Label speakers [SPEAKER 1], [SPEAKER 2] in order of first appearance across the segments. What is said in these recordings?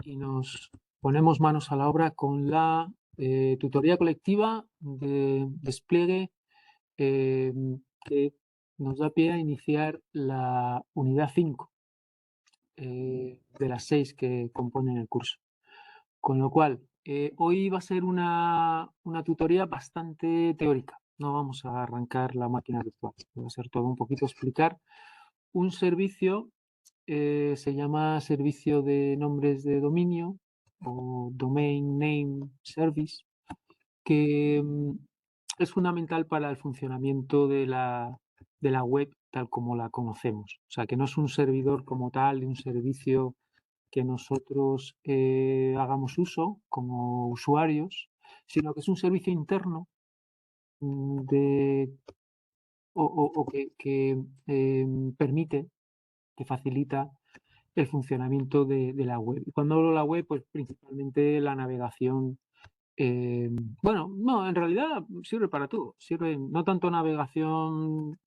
[SPEAKER 1] y nos ponemos manos a la obra con la tutoría colectiva de despliegue eh, que nos da pie a iniciar la unidad 5 de las 6 que componen el curso. Con lo cual, hoy va a ser una tutoría bastante teórica. No vamos a arrancar la máquina virtual. Va a ser todo un poquito explicar un servicio, se llama servicio de nombres de dominio o Domain Name Service, que es fundamental para el funcionamiento de la web tal como la conocemos. O sea, que no es un servidor como tal de un servicio que nosotros hagamos uso como usuarios, sino que es un servicio interno de, o que permite, que facilita el funcionamiento de la web. Y cuando hablo de la web, pues principalmente la navegación. eh, bueno, no, en realidad sirve para todo. Sirve no tanto navegación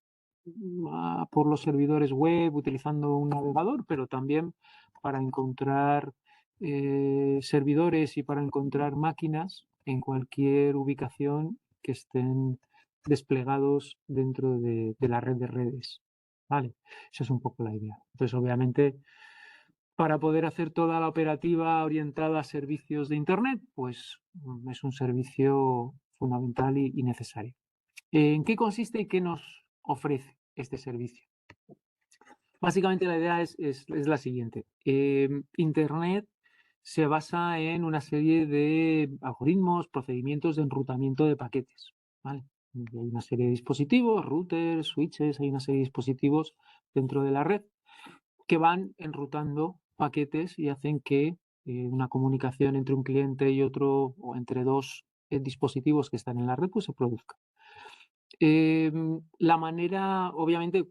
[SPEAKER 1] por los servidores web utilizando un navegador, pero también para encontrar servidores y para encontrar máquinas en cualquier ubicación que estén desplegados dentro de la red de redes. ¿Vale? Esa es un poco la idea. Entonces, obviamente, para poder hacer toda la operativa orientada a servicios de Internet, pues es un servicio fundamental y necesario. ¿En qué consiste y qué nos ofrece este servicio? Básicamente la idea es la siguiente. Internet se basa en una serie de algoritmos, procedimientos de enrutamiento de paquetes. ¿Vale? Y hay una serie de dispositivos, routers, switches, hay una serie de dispositivos dentro de la red que van enrutando paquetes y hacen que una comunicación entre un cliente y otro o entre dos dispositivos que están en la red pues se produzca. La manera, obviamente,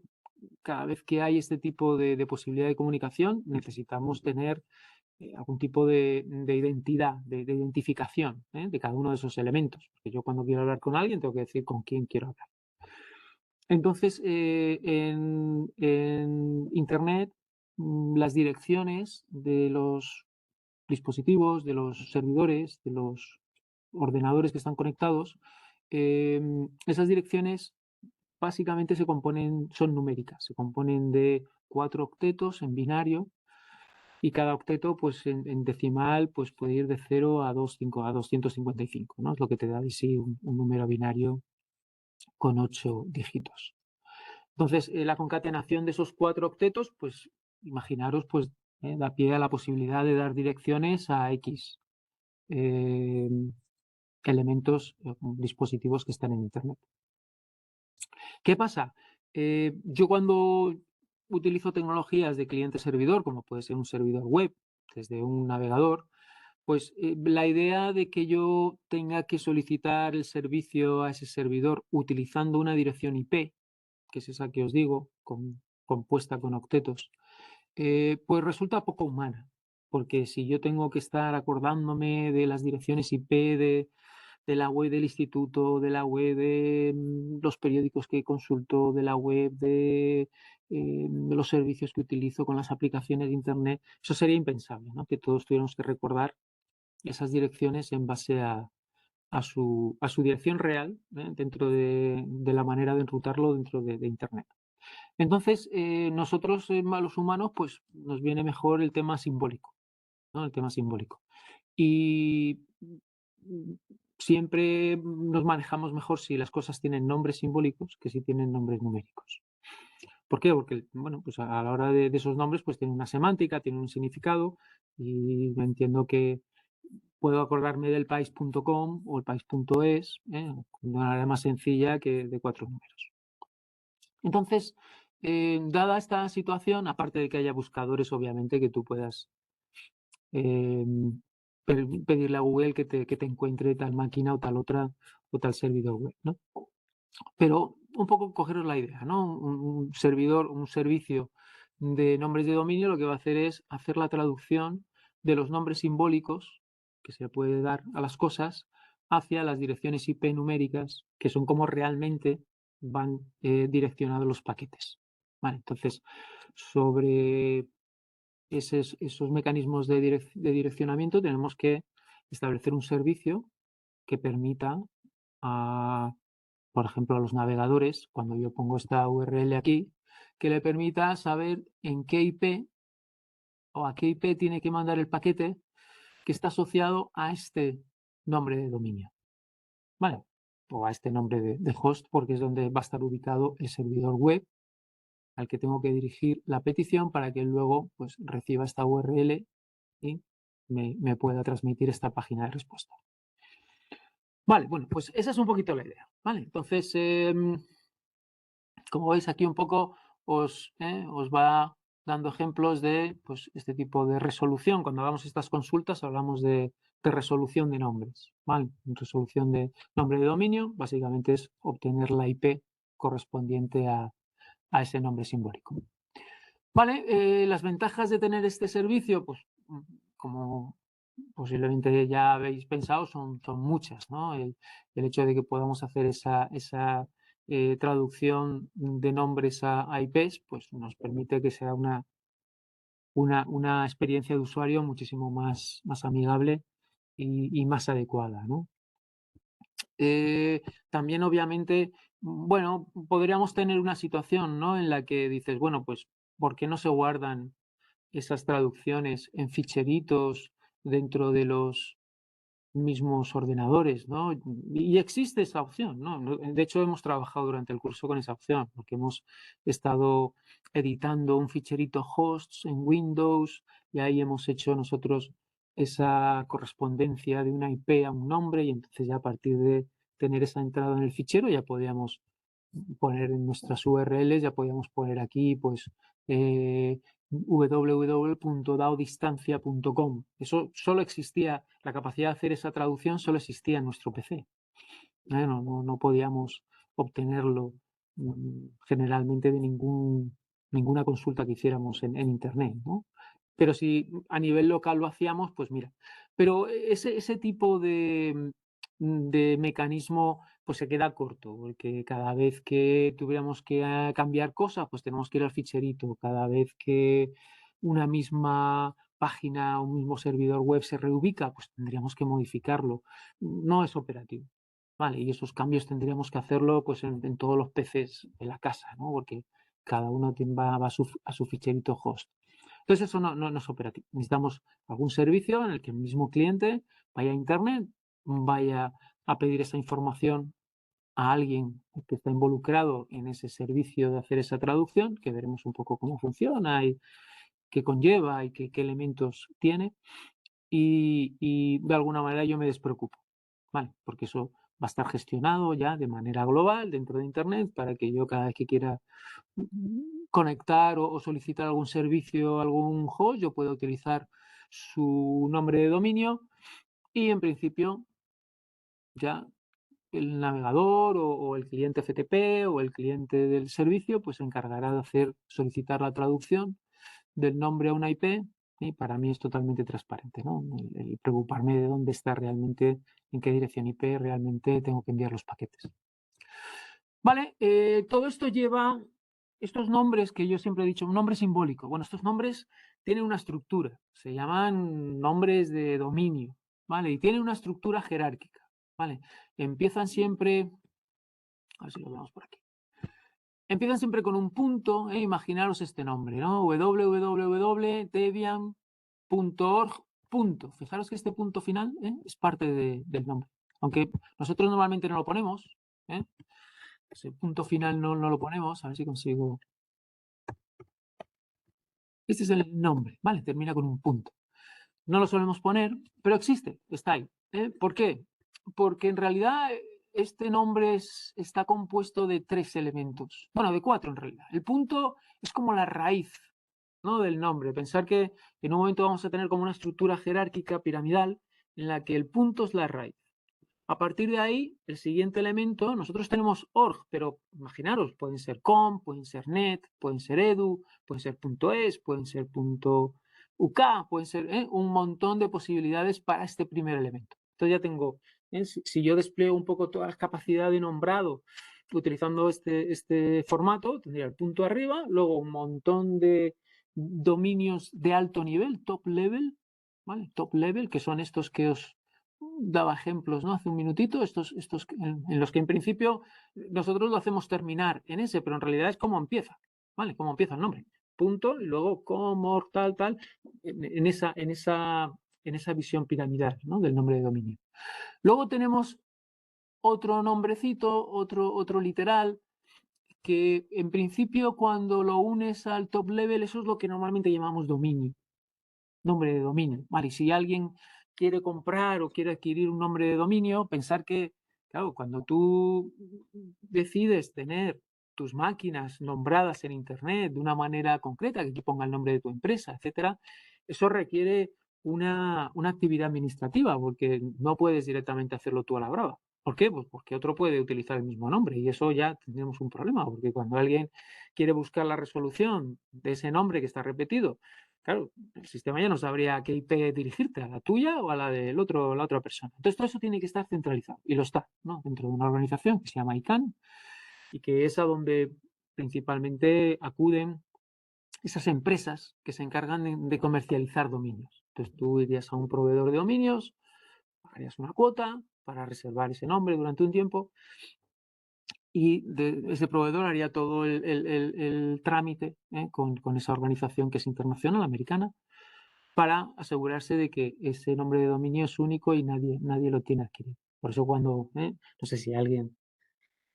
[SPEAKER 1] cada vez que hay este tipo de posibilidad de comunicación, necesitamos tener algún tipo de identidad, de identificación de cada uno de esos elementos. Porque yo cuando quiero hablar con alguien tengo que decir con quién quiero hablar. Entonces, en Internet, las direcciones de los dispositivos, de los servidores, de los ordenadores que están conectados, esas direcciones básicamente son numéricas, se componen de 4 octetos en binario y cada octeto pues en decimal pues puede ir de 0 a 255, ¿no? Es lo que te da de sí un número binario con 8 dígitos. Entonces, la concatenación de esos 4 octetos, pues imaginaros, pues da pie a la posibilidad de dar direcciones a X eh, elementos, dispositivos que están en Internet. ¿Qué pasa? Yo cuando utilizo tecnologías de cliente-servidor, como puede ser un servidor web desde un navegador, pues la idea de que yo tenga que solicitar el servicio a ese servidor utilizando una dirección IP, que es esa que os digo, compuesta con octetos, pues resulta poco humana, porque si yo tengo que estar acordándome de las direcciones IP de la web del instituto, de la web de los periódicos que consulto, de la web de los servicios que utilizo con las aplicaciones de Internet, eso sería impensable, ¿no? Que todos tuviéramos que recordar esas direcciones en base a su dirección real dentro de la manera de enrutarlo dentro de Internet. Entonces, nosotros, los humanos, pues nos viene mejor el tema simbólico, ¿no? El tema simbólico. Y siempre nos manejamos mejor si las cosas tienen nombres simbólicos que si tienen nombres numéricos. ¿Por qué? Porque, bueno, pues a la hora de esos nombres, pues tienen una semántica, tienen un significado y entiendo que puedo acordarme del país.com o el país.es de una manera más sencilla que de 4 números. Entonces, dada esta situación, aparte de que haya buscadores, obviamente, que tú puedas pedirle a Google que te encuentre tal máquina o tal otra o tal servidor web, ¿no? Pero un poco cogeros la idea, ¿no? Un servidor, un servicio de nombres de dominio lo que va a hacer es hacer la traducción de los nombres simbólicos que se puede dar a las cosas hacia las direcciones IP numéricas, que son como realmente van direccionados los paquetes. Vale, entonces, sobre esos mecanismos de direccionamiento, tenemos que establecer un servicio que permita por ejemplo, a los navegadores, cuando yo pongo esta URL aquí, que le permita saber en qué IP o a qué IP tiene que mandar el paquete que está asociado a este nombre de dominio, ¿vale? O a este nombre de host, porque es donde va a estar ubicado el servidor web al que tengo que dirigir la petición para que luego pues, reciba esta URL y me pueda transmitir esta página de respuesta. Vale, bueno, pues esa es un poquito la idea, ¿vale? Entonces, como veis aquí un poco os va dando ejemplos de pues, este tipo de resolución. Cuando hagamos estas consultas hablamos de resolución de nombres, ¿vale? Resolución de nombre de dominio básicamente es obtener la IP correspondiente a ese nombre simbólico. Vale, las ventajas de tener este servicio, pues como posiblemente ya habéis pensado, son muchas, ¿no? El hecho de que podamos hacer esa traducción de nombres a IPs, pues nos permite que sea una experiencia de usuario muchísimo más amigable y más adecuada, ¿no? También, obviamente, bueno, podríamos tener una situación, ¿no? En la que dices, bueno, pues, ¿por qué no se guardan esas traducciones en ficheritos dentro de los mismos ordenadores, ¿no? Y existe esa opción, ¿no? De hecho, hemos trabajado durante el curso con esa opción, porque hemos estado editando un ficherito hosts en Windows y ahí hemos hecho nosotros esa correspondencia de una IP a un nombre y entonces ya a partir de tener esa entrada en el fichero ya podíamos poner en nuestras URLs, ya podíamos poner aquí, pues, www.daodistancia.com. Eso solo existía, la capacidad de hacer esa traducción solo existía en nuestro PC. No podíamos obtenerlo generalmente de ninguna consulta que hiciéramos en Internet, ¿no? Pero si a nivel local lo hacíamos, pues mira. Pero ese tipo de mecanismo pues se queda corto, porque cada vez que tuviéramos que cambiar cosas, pues tenemos que ir al ficherito. Cada vez que una misma página o un mismo servidor web se reubica, pues tendríamos que modificarlo. No es operativo. Vale, y esos cambios tendríamos que hacerlo pues en todos los PCs de la casa, ¿no? Porque cada uno va a su ficherito host. Entonces eso no es operativo. Necesitamos algún servicio en el que el mismo cliente vaya a Internet, vaya a pedir esa información a alguien que está involucrado en ese servicio de hacer esa traducción, que veremos un poco cómo funciona y qué conlleva y qué elementos tiene, y de alguna manera yo me despreocupo, ¿vale? Porque eso va a estar gestionado ya de manera global dentro de Internet para que yo cada vez que quiera conectar o solicitar algún servicio, algún host, yo pueda utilizar su nombre de dominio y en principio ya el navegador o el cliente FTP o el cliente del servicio pues se encargará de solicitar la traducción del nombre a una IP y para mí es totalmente transparente, ¿no? El preocuparme de dónde está realmente, en qué dirección IP realmente tengo que enviar los paquetes. Vale, todo esto lleva estos nombres que yo siempre he dicho, un nombre simbólico. Bueno, estos nombres tienen una estructura, se llaman nombres de dominio, ¿vale? Y tienen una estructura jerárquica, ¿vale? Empiezan siempre, a ver si lo vemos por aquí. Empiezan siempre con un punto, imaginaros este nombre, ¿no? www.debian.org. Punto. Fijaros que este punto final es parte del nombre. Aunque nosotros normalmente no lo ponemos, ese punto final no lo ponemos, a ver si consigo. Este es el nombre, ¿vale? Termina con un punto. No lo solemos poner, pero existe, está ahí. ¿Por qué? Porque en realidad este nombre está compuesto de 3 elementos. Bueno, de 4 en realidad. El punto es como la raíz, ¿no? Del nombre. Pensar que en un momento vamos a tener como una estructura jerárquica piramidal en la que el punto es la raíz. A partir de ahí, el siguiente elemento, nosotros tenemos org, pero imaginaros, pueden ser com, pueden ser net, pueden ser edu, pueden ser .es, pueden ser .uk, pueden ser un montón de posibilidades para este primer elemento. Entonces ya tengo, si yo despliego un poco toda la capacidad de nombrado utilizando este formato, tendría el punto arriba, luego un montón de dominios de alto nivel, top level, ¿vale? Top level, que son estos que os daba ejemplos, ¿no? Hace un minutito, estos en los que en principio nosotros lo hacemos terminar en ese, pero en realidad es cómo empieza, ¿vale? Cómo empieza el nombre. Punto, y luego como, tal, en esa visión piramidal, ¿no? Del nombre de dominio. Luego tenemos otro nombrecito, otro literal, que en principio cuando lo unes al top level, eso es lo que normalmente llamamos dominio, nombre de dominio. Vale, y si alguien quiere comprar o quiere adquirir un nombre de dominio, pensar que, claro, cuando tú decides tener tus máquinas nombradas en Internet de una manera concreta, que aquí ponga el nombre de tu empresa, etcétera, eso requiere una actividad administrativa, porque no puedes directamente hacerlo tú a la brava. ¿Por qué? Pues porque otro puede utilizar el mismo nombre y eso ya tendremos un problema, porque cuando alguien quiere buscar la resolución de ese nombre que está repetido, claro, el sistema ya no sabría a qué IP dirigirte, a la tuya o a la del otro, la otra persona. Entonces todo eso tiene que estar centralizado y lo está, ¿no? Dentro de una organización que se llama ICANN y que es a donde principalmente acuden esas empresas que se encargan de comercializar dominios. Entonces tú irías a un proveedor de dominios, pagarías una cuota para reservar ese nombre durante un tiempo y ese proveedor haría todo el trámite con esa organización que es internacional, americana, para asegurarse de que ese nombre de dominio es único y nadie lo tiene adquirido. Por eso cuando, no sé si alguien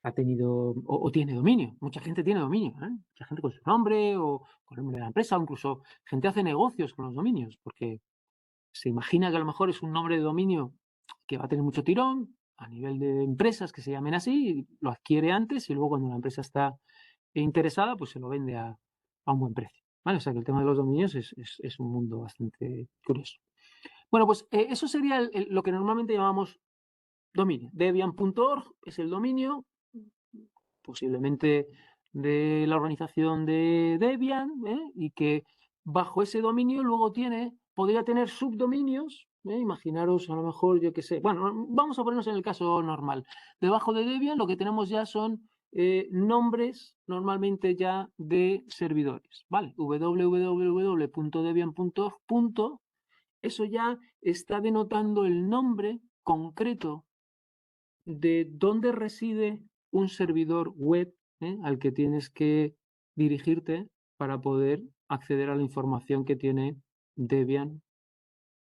[SPEAKER 1] ha tenido o tiene dominio, mucha gente tiene dominio, mucha gente con su nombre o con el nombre de la empresa, o incluso gente hace negocios con los dominios, porque se imagina que a lo mejor es un nombre de dominio que va a tener mucho tirón a nivel de empresas que se llamen así, y lo adquiere antes y luego cuando la empresa está interesada, pues se lo vende a un buen precio. ¿Vale? O sea que el tema de los dominios es un mundo bastante curioso. Bueno, pues eso sería lo que normalmente llamamos dominio. Debian.org es el dominio, posiblemente de la organización de Debian, y que bajo ese dominio luego podría tener subdominios. Imaginaros, a lo mejor, yo qué sé. Bueno, vamos a ponernos en el caso normal. Debajo de Debian lo que tenemos ya son nombres normalmente ya de servidores, ¿vale? www.debian.org. Eso ya está denotando el nombre concreto de dónde reside un servidor web al que tienes que dirigirte para poder acceder a la información que tiene Debian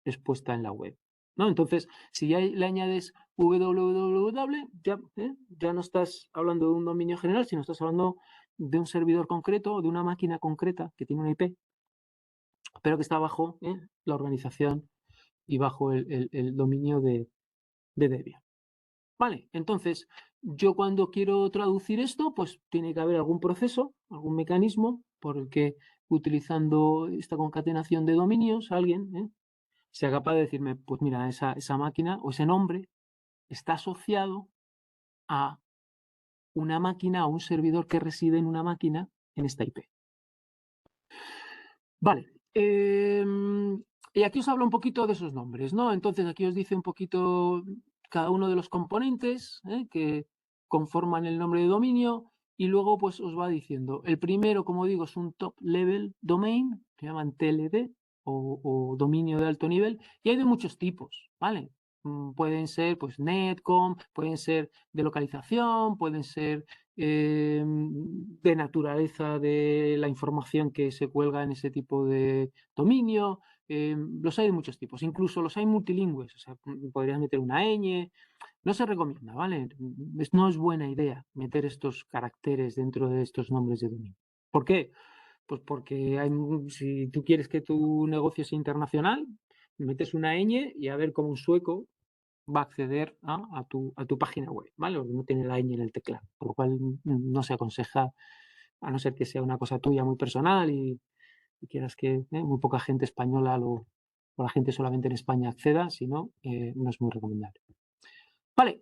[SPEAKER 1] expuesta en la web, ¿no? Entonces, si ya le añades www, ya no estás hablando de un dominio general, sino estás hablando de un servidor concreto o de una máquina concreta que tiene una IP, pero que está bajo la organización y bajo el dominio de Debian. Vale, entonces yo cuando quiero traducir esto, pues tiene que haber algún proceso, algún mecanismo por el que utilizando esta concatenación de dominios, alguien sea capaz de decirme, pues mira, esa máquina o ese nombre está asociado a una máquina, a un servidor que reside en una máquina en esta IP. Vale. Y aquí os hablo un poquito de esos nombres, ¿no? Entonces aquí os dice un poquito cada uno de los componentes que conforman el nombre de dominio y luego pues os va diciendo. El primero, como digo, es un top level domain, que llaman TLD o dominio de alto nivel, y hay de muchos tipos, ¿vale? Pueden ser pues netcom, pueden ser de localización, pueden ser de naturaleza de la información que se cuelga en ese tipo de dominio. Los hay de muchos tipos, incluso los hay multilingües, o sea, podrías meter una ñ, no se recomienda, ¿vale? No es buena idea meter estos caracteres dentro de estos nombres de dominio. ¿Por qué? Pues porque si tú quieres que tu negocio sea internacional, metes una ñ y a ver cómo un sueco va a acceder a tu página web, ¿vale? Porque no tiene la ñ en el teclado, por lo cual no se aconseja, a no ser que sea una cosa tuya muy personal y quieras que muy poca gente española o la gente solamente en España acceda, si no, no es muy recomendable. Vale,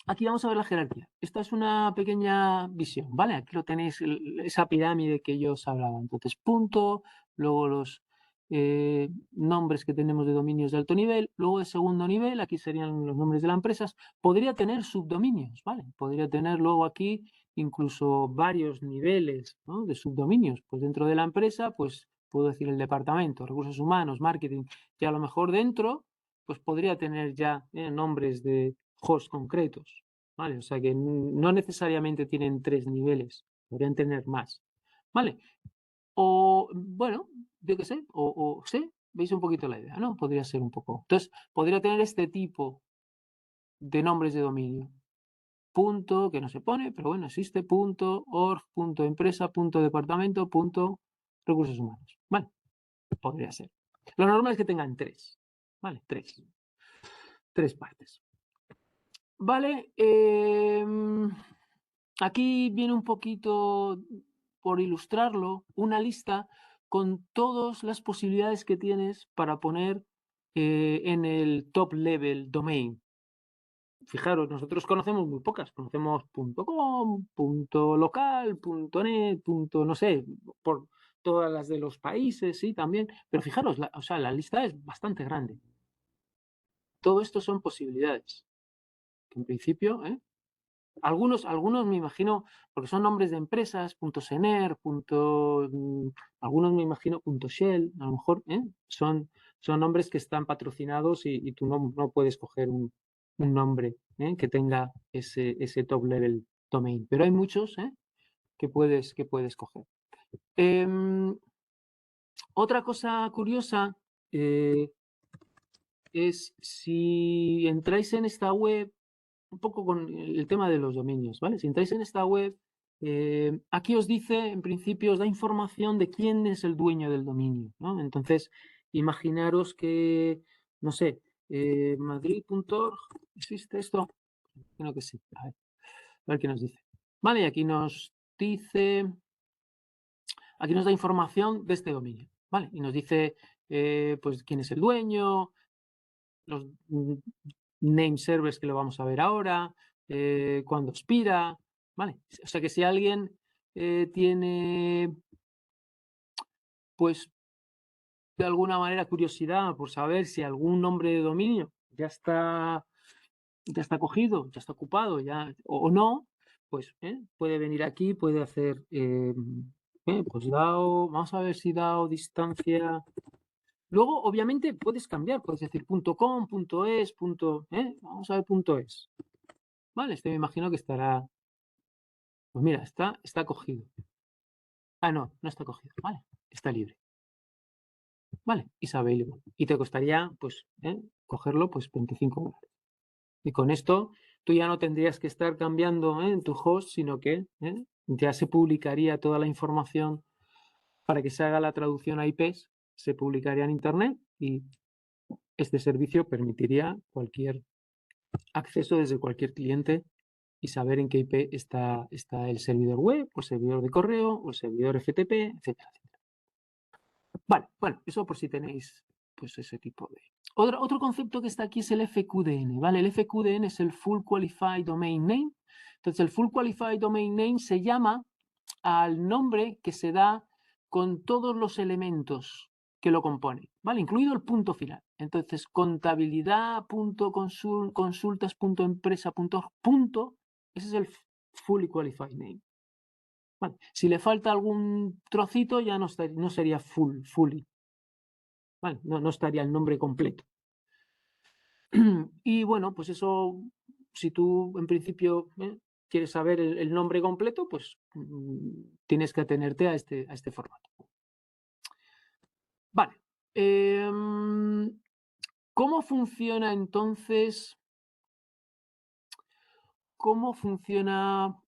[SPEAKER 1] aquí vamos a ver la jerarquía. Esta es una pequeña visión, ¿vale? Aquí lo tenéis, esa pirámide que yo os hablaba. Entonces, punto, luego los nombres que tenemos de dominios de alto nivel. Luego de segundo nivel, aquí serían los nombres de las empresas. Podría tener subdominios, ¿vale? Podría tener luego aquí incluso varios niveles, ¿no?, de subdominios. Pues dentro de la empresa, pues puedo decir el departamento, recursos humanos, marketing, y a lo mejor dentro, pues podría tener ya nombres de hosts concretos, ¿vale? O sea que no necesariamente tienen 3 niveles, podrían tener más, ¿vale? O, bueno, yo qué sé, o sé, veis un poquito la idea, ¿no? Podría ser un poco. Entonces, podría tener este tipo de nombres de dominio. Punto, que no se pone, pero bueno, existe, punto, org, punto, empresa, punto, departamento, punto, recursos humanos. Vale, podría ser. Lo normal es que tengan 3, ¿vale? 3 partes. Vale, aquí viene un poquito, por ilustrarlo, una lista con todas las posibilidades que tienes para poner en el top level domain. Fijaros, nosotros conocemos muy pocas, conocemos .com, .local, .net, no sé, por todas las de los países, sí, también, pero fijaros, o sea, la lista es bastante grande. Todo esto son posibilidades, que en principio, algunos me imagino, porque son nombres de empresas, .sener, algunos me imagino .shell, a lo mejor, son nombres que están patrocinados y tú no puedes coger un nombre que tenga ese top level domain. Pero hay muchos que puedes coger. Otra cosa curiosa es si entráis en esta web, un poco con el tema de los dominios, ¿vale? Si entráis en esta web, aquí os dice, en principio, os da información de quién es el dueño del dominio, ¿no? Entonces, imaginaros que, no sé, madrid.org, ¿existe esto? Creo que sí. A ver qué nos dice. Vale, y aquí nos dice, aquí nos da información de este dominio, ¿vale? Y nos dice, pues, quién es el dueño, los name servers que lo vamos a ver ahora, cuándo expira, ¿vale? O sea que si alguien tiene, pues, de alguna manera curiosidad por saber si algún nombre de dominio ya está cogido, ya está ocupado, ya o no, pues puede venir aquí, puede hacer, pues DAO, vamos a ver si DAO distancia. Luego, obviamente, puedes cambiar, puedes decir .com, .es, vamos a ver .es. Vale, este me imagino que estará, pues mira, está cogido. Ah, no está cogido, vale, está libre. Vale, is available. Y te costaría, pues, cogerlo, pues, 25 dólares. Y con esto, tú ya no tendrías que estar cambiando en tu host, sino que ya se publicaría toda la información para que se haga la traducción a IPs, se publicaría en Internet y este servicio permitiría cualquier acceso desde cualquier cliente y saber en qué IP está el servidor web, o el servidor de correo, o el servidor FTP, etcétera, etcétera. Vale, bueno, eso por si tenéis pues ese tipo de... Otro concepto que está aquí es el FQDN, ¿vale? El FQDN es el Full Qualified Domain Name. Entonces, el Full Qualified Domain Name se llama al nombre que se da con todos los elementos que lo componen, ¿vale? Incluido el punto final. Entonces, contabilidad.consultas.empresa.org. Ese es el Fully Qualified Name. Vale. Si le falta algún trocito, ya no sería fully. Vale. No estaría el nombre completo. Y bueno, pues eso, si tú en principio quieres saber el nombre completo, pues tienes que atenerte a este formato. Vale. ¿Cómo funciona entonces? ¿Cómo funciona?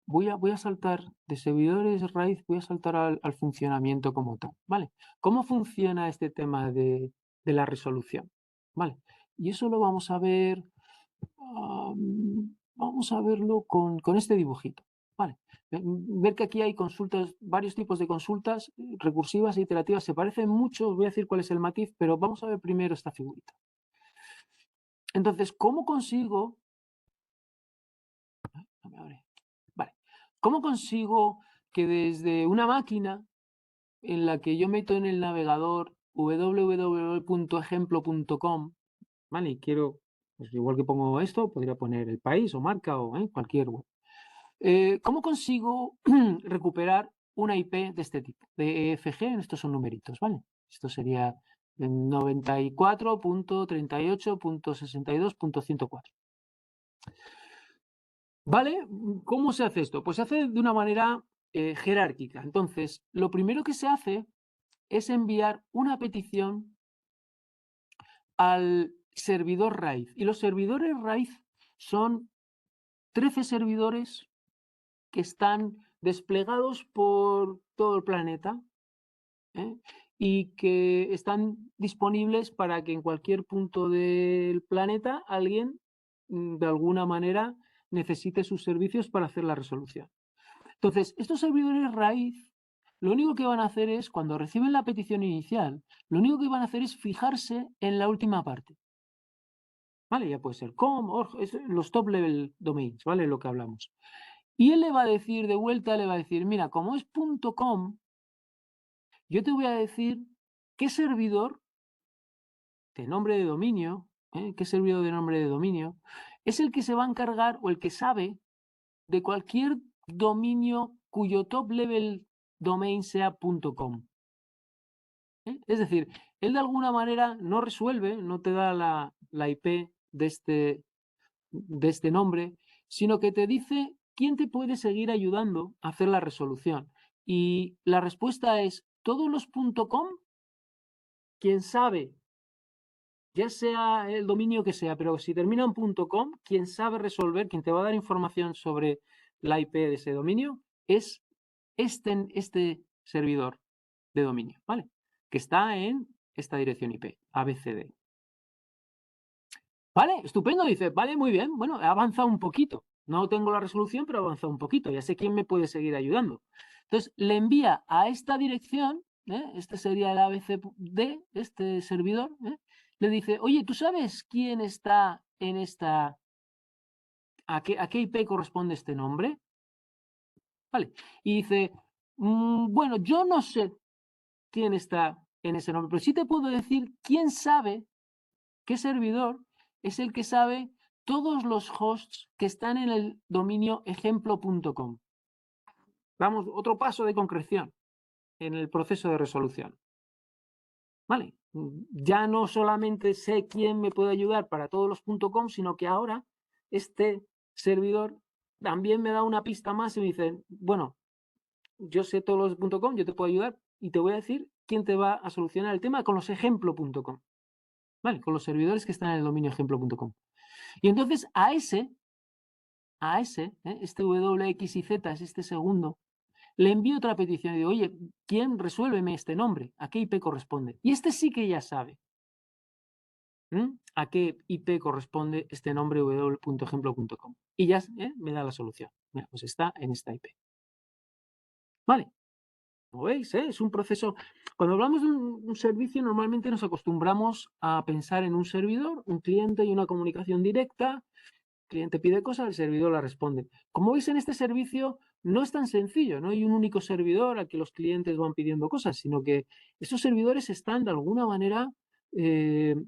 [SPEAKER 1] Voy a saltar de servidores raíz, voy a saltar al funcionamiento como tal, ¿vale? ¿Cómo funciona este tema de la resolución? ¿Vale? Y eso lo vamos a ver, vamos a verlo con este dibujito, ¿vale? Ver que aquí hay consultas, varios tipos de consultas recursivas e iterativas, se parecen mucho, os voy a decir cuál es el matiz, pero vamos a ver primero esta figurita. Entonces, ¿cómo consigo? No me abre. Vale. ¿Cómo consigo que desde una máquina en la que yo meto en el navegador www.ejemplo.com, ¿vale? Y quiero, pues igual que pongo esto, podría poner el país o marca o cualquier web. ¿Cómo consigo recuperar una IP de este tipo? De EFG, estos son numeritos, ¿vale? Esto sería 94.38.62.104. ¿Vale? ¿Cómo se hace esto? Pues se hace de una manera jerárquica. Entonces, lo primero que se hace es enviar una petición al servidor raíz. Y los servidores raíz son 13 servidores que están desplegados por todo el planeta, ¿eh? Y que están disponibles para que en cualquier punto del planeta alguien, de alguna manera, necesite sus servicios para hacer la resolución. Entonces, estos servidores raíz, lo único que van a hacer es, cuando reciben la petición inicial, lo único que van a hacer es fijarse en la última parte. ¿Vale? Ya puede ser com, org, los top level domains, ¿vale? Lo que hablamos. Y él le va a decir de vuelta, le va a decir, mira, como es .com, yo te voy a decir qué servidor de nombre de dominio, qué servidor de nombre de dominio, es el que se va a encargar o el que sabe de cualquier dominio cuyo top level domain sea .com. Es decir, él de alguna manera no resuelve, no te da la IP de este nombre, sino que te dice quién te puede seguir ayudando a hacer la resolución. Y la respuesta es, todos los .com, quien sabe, ya sea el dominio que sea, pero si termina en .com, quien sabe resolver, quien te va a dar información sobre la IP de ese dominio, es este servidor de dominio, ¿vale? Que está en esta dirección IP, ABCD. Vale, estupendo, dice, vale, muy bien, bueno, he avanzado un poquito. No tengo la resolución, pero he avanzado un poquito, ya sé quién me puede seguir ayudando. Entonces, le envía a esta dirección, este sería el ABCD, este servidor, le dice, oye, ¿tú sabes quién está en esta, a qué IP corresponde este nombre? Vale, y dice, bueno, yo no sé quién está en ese nombre, pero sí te puedo decir quién sabe qué servidor es el que sabe todos los hosts que están en el dominio ejemplo.com. Vamos, otro paso de concreción en el proceso de resolución. ¿Vale? Ya no solamente sé quién me puede ayudar para todos los .com, sino que ahora este servidor también me da una pista más y me dice, bueno, yo sé todos los .com, yo te puedo ayudar y te voy a decir quién te va a solucionar el tema con los ejemplo.com. ¿Vale? Con los servidores que están en el dominio ejemplo.com. Y entonces a ese, este W, X y Z es este segundo, le envío otra petición y digo, oye, ¿quién resuélveme este nombre? ¿A qué IP corresponde? Y este sí que ya sabe a qué IP corresponde este nombre w.ejemplo.com. Y ya me da la solución. Mira, pues está en esta IP. Vale. Como veis, es un proceso. Cuando hablamos de un servicio, normalmente nos acostumbramos a pensar en un servidor, un cliente y una comunicación directa. El cliente pide cosas, el servidor la responde. Como veis, en este servicio no es tan sencillo, no hay un único servidor al que los clientes van pidiendo cosas, sino que esos servidores están de alguna manera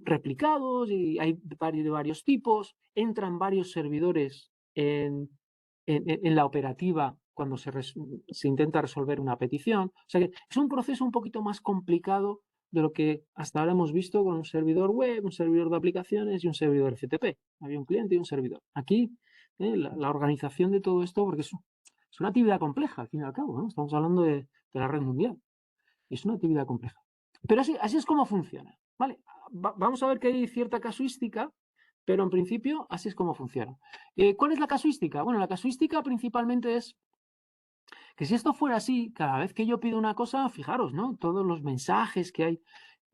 [SPEAKER 1] replicados y hay de varios tipos, entran varios servidores en la operativa cuando se intenta resolver una petición. O sea que es un proceso un poquito más complicado de lo que hasta ahora hemos visto con un servidor web, un servidor de aplicaciones y un servidor FTP. Había un cliente y un servidor. Aquí, la organización de todo esto, porque es una actividad compleja, al fin y al cabo, ¿no? Estamos hablando de la red mundial. Y es una actividad compleja. Pero así es como funciona. ¿Vale? Vamos a ver que hay cierta casuística, pero en principio así es como funciona. ¿Cuál es la casuística? Bueno, la casuística principalmente es que si esto fuera así, cada vez que yo pido una cosa, fijaros, ¿no? Todos los mensajes que hay.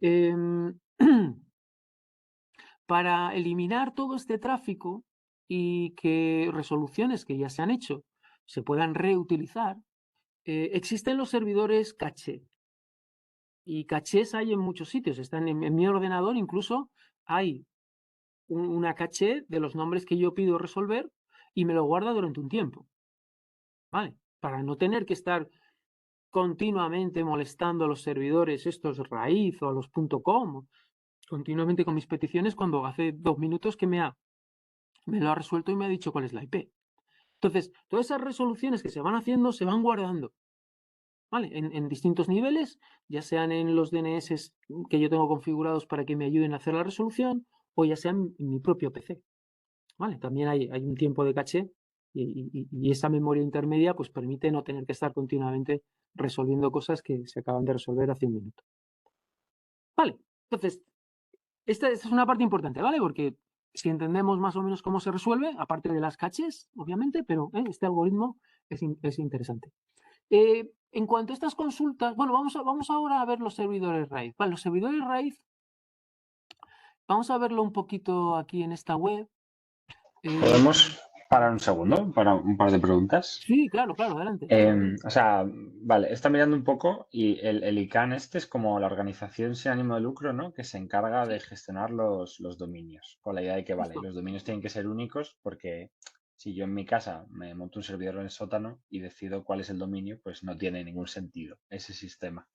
[SPEAKER 1] Em, para eliminar todo este tráfico y que resoluciones que ya se han hecho se puedan reutilizar, existen los servidores caché. Y cachés hay en muchos sitios. Están en mi ordenador, incluso hay una caché de los nombres que yo pido resolver y me lo guarda durante un tiempo. ¿Vale? Para no tener que estar continuamente molestando a los servidores estos raíz o a los .com, continuamente con mis peticiones, cuando hace 2 minutos que me lo ha resuelto y me ha dicho cuál es la IP. Entonces, todas esas resoluciones que se van haciendo se van guardando, ¿vale? En distintos niveles, ya sean en los DNS que yo tengo configurados para que me ayuden a hacer la resolución, o ya sea en mi propio PC, ¿vale? También hay un tiempo de caché y esa memoria intermedia pues permite no tener que estar continuamente resolviendo cosas que se acaban de resolver hace un minuto. Vale, entonces, esta es una parte importante, ¿vale? Porque si entendemos más o menos cómo se resuelve, aparte de las caches, obviamente, pero este algoritmo es interesante. En cuanto a estas consultas, bueno, vamos ahora a ver los servidores raíz. Vale, los servidores raíz, vamos a verlo un poquito aquí en esta web.
[SPEAKER 2] ¿Podemos parar un segundo para un par de preguntas?
[SPEAKER 1] Sí, claro, adelante.
[SPEAKER 2] O sea, vale, está mirando un poco y el ICANN este es como la organización sin ánimo de lucro, ¿no? Que se encarga de gestionar los dominios, con la idea de que, vale,
[SPEAKER 1] Justo.
[SPEAKER 2] los dominios tienen que ser únicos porque si yo en mi casa me monto un servidor en el sótano y decido cuál es el dominio, pues no tiene ningún sentido ese sistema.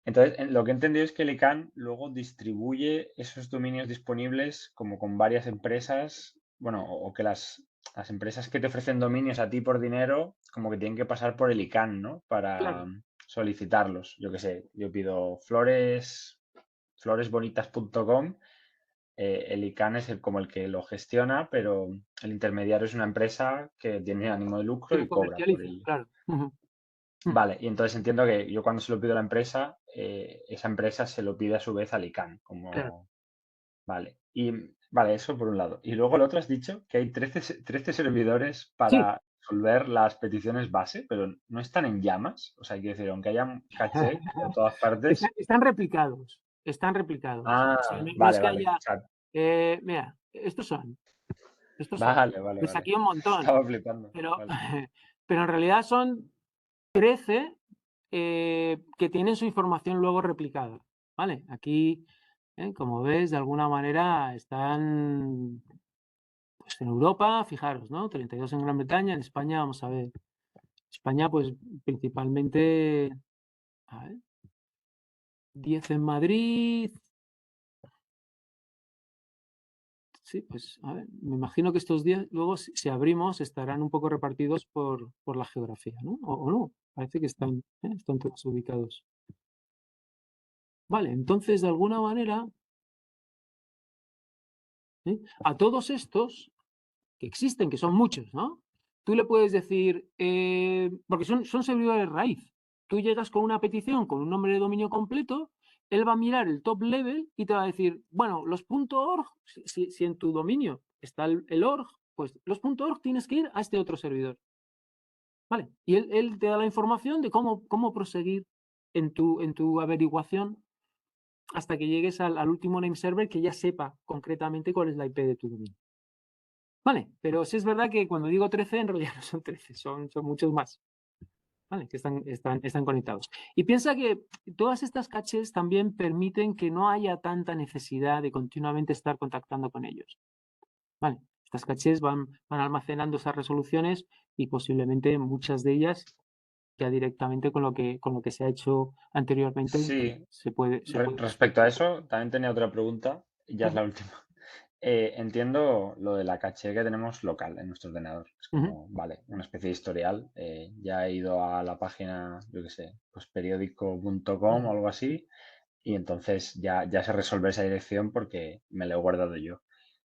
[SPEAKER 2] Entonces, lo que he entendido es que el ICANN luego distribuye esos dominios disponibles como con varias empresas, bueno, o que las empresas que te ofrecen dominios a ti por dinero, como que tienen que pasar por el ICANN, ¿no? Para
[SPEAKER 1] Claro,
[SPEAKER 2] solicitarlos. Yo qué sé, yo pido floresbonitas.com, el ICANN es como el que lo gestiona, pero el intermediario es una empresa que tiene ánimo de
[SPEAKER 1] que
[SPEAKER 2] lucro
[SPEAKER 1] lo
[SPEAKER 2] y cobra por
[SPEAKER 1] comercializa,
[SPEAKER 2] ello.
[SPEAKER 1] claro.
[SPEAKER 2] Vale, y entonces entiendo que yo cuando se lo pido a la empresa, esa empresa se lo pide a su vez al ICANN,
[SPEAKER 1] Claro.
[SPEAKER 2] como... Vale, y vale, eso por un lado. Y luego el otro has dicho que hay 13 servidores
[SPEAKER 1] Sí.
[SPEAKER 2] para resolver las peticiones base, pero no están en llamas. O sea, quiero decir, aunque haya un caché por todas partes...
[SPEAKER 1] Están replicados. Están replicados. O sea,
[SPEAKER 2] Ah,
[SPEAKER 1] no es
[SPEAKER 2] vale,
[SPEAKER 1] que
[SPEAKER 2] vale.
[SPEAKER 1] haya.
[SPEAKER 2] O sea,
[SPEAKER 1] Mira, estos son.
[SPEAKER 2] vale, vale,
[SPEAKER 1] Pues
[SPEAKER 2] vale.
[SPEAKER 1] aquí un montón.
[SPEAKER 2] Estaba flipando.
[SPEAKER 1] Pero,
[SPEAKER 2] Vale.
[SPEAKER 1] pero en realidad son 13 que tienen su información luego replicada. ¿Vale? Aquí, como ves, de alguna manera están pues, en Europa, fijaros, ¿no? 32 en Gran Bretaña, en España, vamos a ver. España, pues principalmente, a ver, 10 en Madrid. Sí, pues a ver, me imagino que estos días, luego si abrimos, estarán un poco repartidos por la geografía, ¿no? O no, parece que están todos ubicados. Vale, entonces de alguna manera, a todos estos que existen, que son muchos, ¿no? Tú le puedes decir, porque son servidores raíz. Tú llegas con una petición con un nombre de dominio completo, él va a mirar el top level y te va a decir, bueno, los .org, si en tu dominio está el org, pues los .org tienes que ir a este otro servidor. ¿Vale? Y él te da la información de cómo proseguir en tu averiguación hasta que llegues al último name server que ya sepa concretamente cuál es la IP de tu dominio. Vale, pero sí es verdad que cuando digo 13, en realidad no son 13, son muchos más, ¿vale? Que están conectados. Y piensa que todas estas caches también permiten que no haya tanta necesidad de continuamente estar contactando con ellos, ¿vale? Estas caches van almacenando esas resoluciones y posiblemente muchas de ellas ya directamente con lo que se ha hecho anteriormente
[SPEAKER 2] Sí,
[SPEAKER 1] se puede.
[SPEAKER 2] respecto a eso, también tenía otra pregunta, y ya es
[SPEAKER 1] Ujú,
[SPEAKER 2] la última. Entiendo lo de la caché que tenemos local en nuestro ordenador. Es
[SPEAKER 1] ujú,
[SPEAKER 2] como, vale, una especie de historial. Ya he ido a la página, yo qué sé, pues periódico.com o
[SPEAKER 1] ujú,
[SPEAKER 2] algo así, y entonces ya sé resolver esa dirección porque me lo he guardado yo.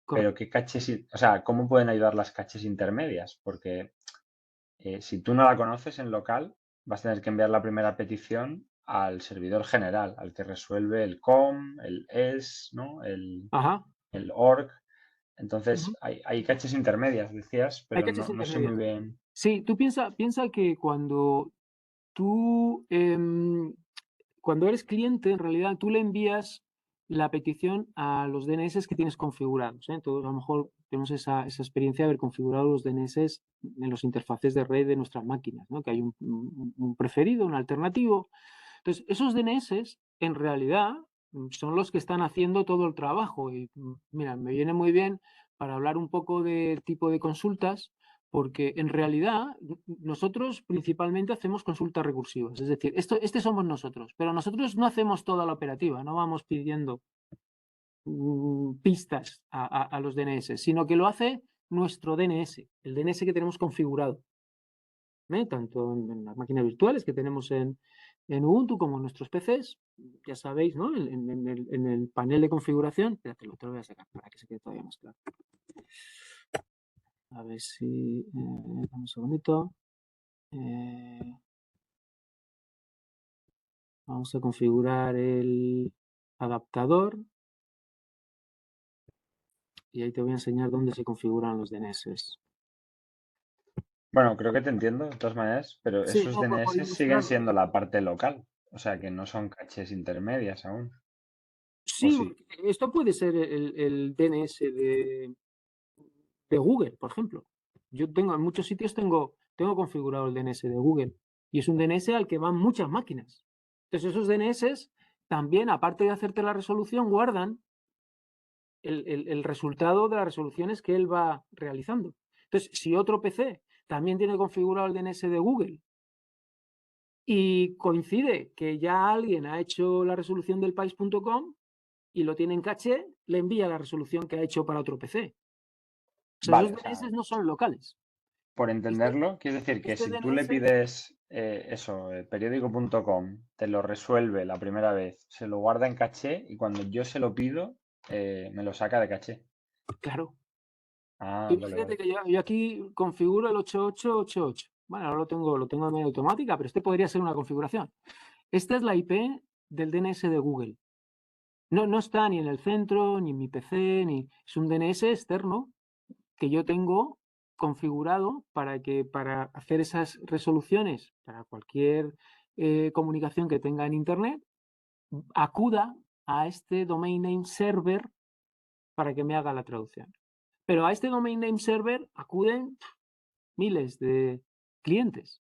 [SPEAKER 2] Pero
[SPEAKER 1] correcto.
[SPEAKER 2] ¿qué caches, o sea, cómo pueden ayudar las caches intermedias? Porque si tú no la conoces en local, vas a tener que enviar la primera petición al servidor general, al que resuelve el COM, el ES, ¿no?
[SPEAKER 1] Ajá.
[SPEAKER 2] El ORG. Entonces,
[SPEAKER 1] Ujú.
[SPEAKER 2] hay caches intermedias, decías,
[SPEAKER 1] Hay
[SPEAKER 2] pero
[SPEAKER 1] caches
[SPEAKER 2] no sé muy
[SPEAKER 1] intermedias.
[SPEAKER 2] bien.
[SPEAKER 1] Sí, tú piensa que tú, cuando eres cliente, en realidad tú le envías la petición a los DNS que tienes configurados, ¿eh? Todos a lo mejor tenemos esa experiencia de haber configurado los DNS en los interfaces de red de nuestras máquinas, ¿no? Que hay un preferido, un alternativo. Entonces, esos DNS en realidad son los que están haciendo todo el trabajo. Y mira, me viene muy bien para hablar un poco del tipo de consultas, porque en realidad nosotros principalmente hacemos consultas recursivas. Es decir, este somos nosotros, pero nosotros no hacemos toda la operativa, no vamos pidiendo pistas a los DNS, sino que lo hace nuestro DNS, el DNS que tenemos configurado, tanto en las máquinas virtuales que tenemos en Ubuntu como en nuestros PCs. Ya sabéis, ¿no? En el panel de configuración, espérate, te lo voy a sacar para que se quede todavía más claro. A ver si, dame un segundito. Vamos a configurar el adaptador y ahí te voy a enseñar dónde se configuran los DNS.
[SPEAKER 2] Bueno, creo que te entiendo de todas maneras, pero
[SPEAKER 1] Sí,
[SPEAKER 2] esos
[SPEAKER 1] no, por
[SPEAKER 2] DNS siguen
[SPEAKER 1] ilustrarlo.
[SPEAKER 2] siendo la parte local, o sea que no son caches intermedias aún, ¿o
[SPEAKER 1] Sí,
[SPEAKER 2] sí?
[SPEAKER 1] esto puede ser el DNS de Google, por ejemplo. Yo tengo en muchos sitios tengo configurado el DNS de Google y es un DNS al que van muchas máquinas. Entonces esos DNS también, aparte de hacerte la resolución, guardan el resultado de las resoluciones que él va realizando. Entonces, si otro PC también tiene configurado el DNS de Google y coincide que ya alguien ha hecho la resolución del país.com y lo tiene en caché, le envía la resolución que ha hecho para otro PC. O sea, esos
[SPEAKER 2] Vale, o sea,
[SPEAKER 1] DNS no son locales.
[SPEAKER 2] por
[SPEAKER 1] Este,
[SPEAKER 2] entenderlo, quiere decir que
[SPEAKER 1] este
[SPEAKER 2] si tú le
[SPEAKER 1] DNS,
[SPEAKER 2] pides periódico.com, te lo resuelve la primera vez, se lo guarda en caché y cuando yo se lo pido, me lo saca de caché.
[SPEAKER 1] claro.
[SPEAKER 2] Ah,
[SPEAKER 1] Tú
[SPEAKER 2] vale,
[SPEAKER 1] imagínate
[SPEAKER 2] vale.
[SPEAKER 1] que yo aquí configuro el 8888. Bueno, ahora lo tengo de manera automática, pero este podría ser una configuración. Esta es la IP del DNS de Google. No está ni en el centro, ni en mi PC, ni es un DNS externo que yo tengo configurado para hacer esas resoluciones para cualquier comunicación que tenga en Internet, acuda a este domain name server para que me haga la traducción. Pero a este domain name server acuden miles de clientes.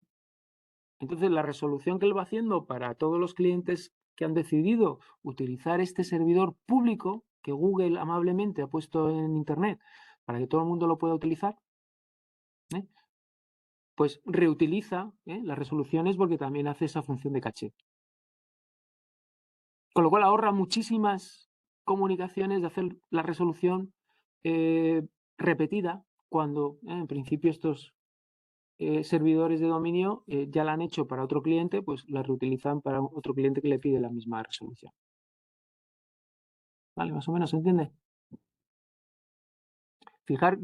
[SPEAKER 1] Entonces, la resolución que él va haciendo para todos los clientes que han decidido utilizar este servidor público que Google amablemente ha puesto en Internet para que todo el mundo lo pueda utilizar, ¿eh? Pues reutiliza las resoluciones porque también hace esa función de caché. Con lo cual ahorra muchísimas comunicaciones de hacer la resolución repetida cuando en principio estos servidores de dominio ya la han hecho para otro cliente, pues la reutilizan para otro cliente que le pide la misma resolución. ¿Vale? Más o menos, ¿se entiende? Fijar,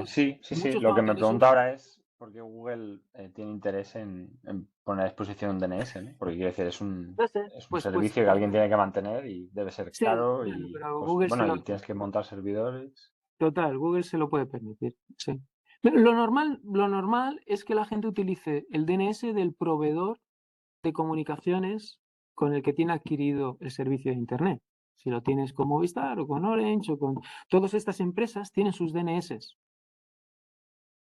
[SPEAKER 2] Sí, sí, sí.
[SPEAKER 1] muchos
[SPEAKER 2] Lo que
[SPEAKER 1] cuando
[SPEAKER 2] me
[SPEAKER 1] tenéis
[SPEAKER 2] pregunto ahora es por qué Google tiene interés en poner a disposición un DNS, ¿no? Porque quiero decir, es un
[SPEAKER 1] pues
[SPEAKER 2] servicio que alguien tiene que mantener y debe ser
[SPEAKER 1] sí,
[SPEAKER 2] caro
[SPEAKER 1] bueno,
[SPEAKER 2] y
[SPEAKER 1] pero Google se
[SPEAKER 2] bueno,
[SPEAKER 1] lo,
[SPEAKER 2] y tienes que montar servidores.
[SPEAKER 1] total, Google se lo puede permitir, sí. Pero lo normal es que la gente utilice el DNS del proveedor de comunicaciones con el que tiene adquirido el servicio de Internet. Si lo tienes con Movistar o con Orange o con todas estas empresas, tienen sus DNS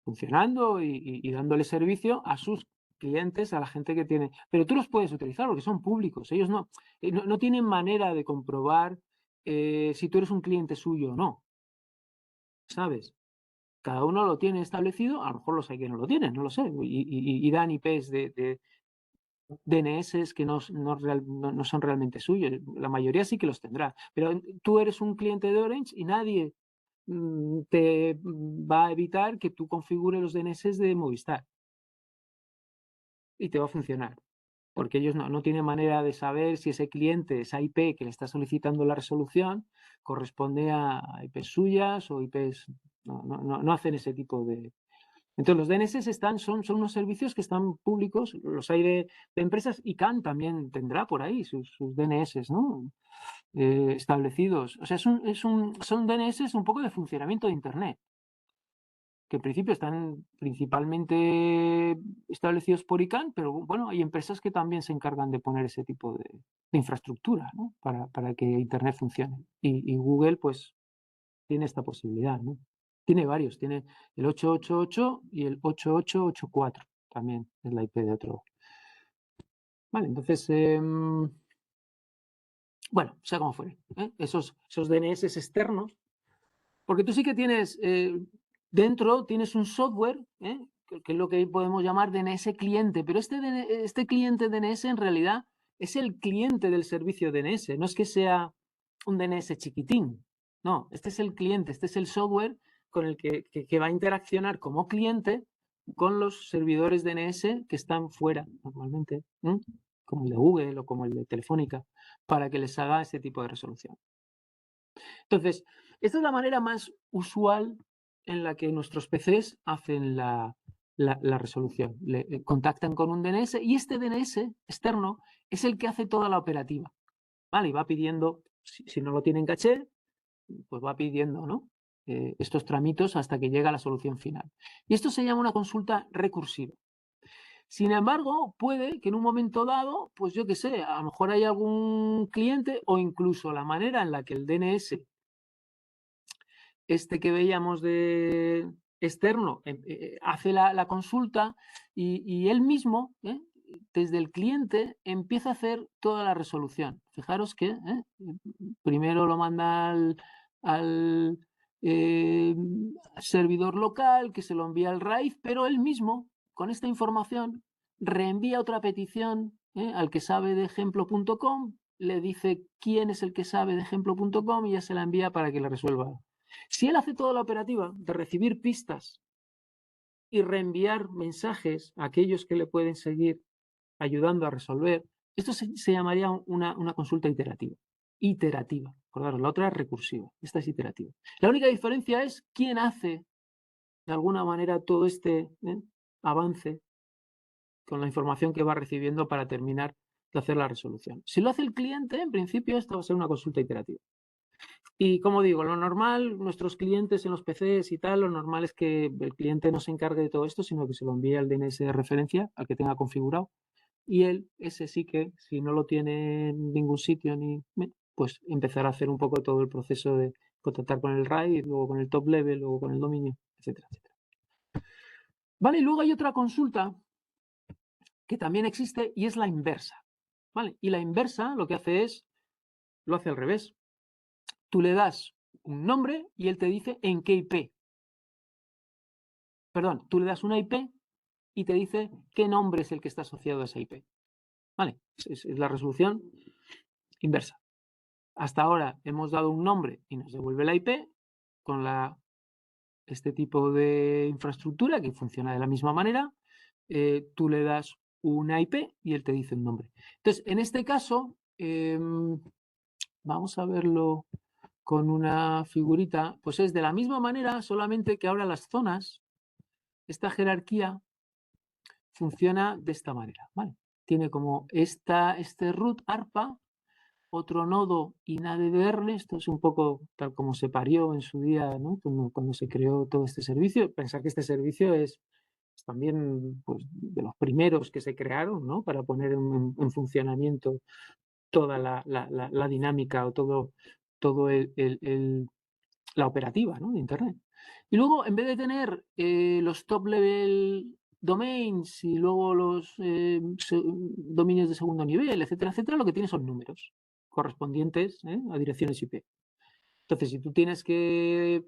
[SPEAKER 1] funcionando y dándole servicio a sus clientes, a la gente que tiene. Pero tú los puedes utilizar porque son públicos. Ellos no tienen manera de comprobar si tú eres un cliente suyo o no. ¿Sabes? Cada uno lo tiene establecido, a lo mejor los hay que no lo tienen, no lo sé, y dan IPs de DNS que no son realmente suyos. La mayoría sí que los tendrá, pero tú eres un cliente de Orange y nadie te va a evitar que tú configures los DNS de Movistar y te va a funcionar, porque ellos no tienen manera de saber si ese cliente, esa IP que le está solicitando la resolución, corresponde a IPs suyas o IPs. No hacen ese tipo de. Entonces, los DNS son unos servicios que están públicos, los hay de empresas, y CAN también tendrá por ahí sus DNS, ¿no? Establecidos. O sea, son DNS un poco de funcionamiento de Internet, que en principio están principalmente establecidos por ICANN, pero bueno, hay empresas que también se encargan de poner ese tipo de infraestructura, ¿no? Para que Internet funcione. Y Google, pues, tiene esta posibilidad, ¿no? Tiene varios, tiene el 888 y el 8884, también es la IP de otro. Vale, entonces, bueno, sea como fuere, esos DNS externos, porque tú sí que tienes Dentro tienes un software, que es lo que podemos llamar DNS cliente, pero este cliente DNS en realidad es el cliente del servicio DNS, no es que sea un DNS chiquitín, no, este es el cliente, este es el software con el que va a interaccionar como cliente con los servidores DNS que están fuera normalmente, como el de Google o como el de Telefónica, para que les haga este tipo de resolución. Entonces, esta es la manera más usual en la que nuestros PCs hacen la resolución. Contactan con un DNS y este DNS externo es el que hace toda la operativa. ¿Vale? Y va pidiendo, si no lo tiene en caché, pues va pidiendo, ¿no? Estos tramitos hasta que llega a la solución final. Y esto se llama una consulta recursiva. Sin embargo, puede que en un momento dado, pues yo qué sé, a lo mejor hay algún cliente o incluso la manera en la que el DNS que veíamos de externo hace la consulta y él mismo, desde el cliente, empieza a hacer toda la resolución. Fijaros que primero lo manda al servidor local, que se lo envía al RAID, pero él mismo, con esta información, reenvía otra petición al que sabe de ejemplo.com, le dice quién es el que sabe de ejemplo.com y ya se la envía para que le resuelva. Si él hace toda la operativa de recibir pistas y reenviar mensajes a aquellos que le pueden seguir ayudando a resolver, esto se llamaría una consulta iterativa. Iterativa. Acordaros, la otra es recursiva, esta es iterativa. La única diferencia es quién hace de alguna manera todo este avance con la información que va recibiendo para terminar de hacer la resolución. Si lo hace el cliente, en principio esto va a ser una consulta iterativa. Y como digo, lo normal, nuestros clientes en los PCs y tal, lo normal es que el cliente no se encargue de todo esto, sino que se lo envíe al DNS de referencia, al que tenga configurado. Y él, ese sí que, si no lo tiene en ningún sitio, pues empezará a hacer un poco todo el proceso de contactar con el RAID, luego con el top level, luego con el dominio, etcétera, etcétera. Vale, y luego hay otra consulta que también existe y es la inversa. ¿Vale? Y la inversa lo que hace es, lo hace al revés. Tú le das un nombre y él te dice en qué IP. Perdón, tú le das una IP y te dice qué nombre es el que está asociado a esa IP. ¿Vale? Es la resolución inversa. Hasta ahora hemos dado un nombre y nos devuelve la IP con este tipo de infraestructura que funciona de la misma manera. Tú le das una IP y él te dice un nombre. Entonces, en este caso, vamos a verlo con una figurita, pues es de la misma manera, solamente que ahora las zonas, esta jerarquía funciona de esta manera, ¿vale? Tiene como este root ARPA, otro nodo INADDR, esto es un poco tal como se parió en su día, ¿no? Cuando se creó todo este servicio. Pensar que este servicio es también pues, de los primeros que se crearon, ¿no? Para poner en funcionamiento toda la dinámica o todo la operativa, ¿no? De Internet. Y luego, en vez de tener los top level domains y luego los dominios de segundo nivel, etcétera, etcétera, lo que tienes son números correspondientes a direcciones IP. Entonces, si tú tienes que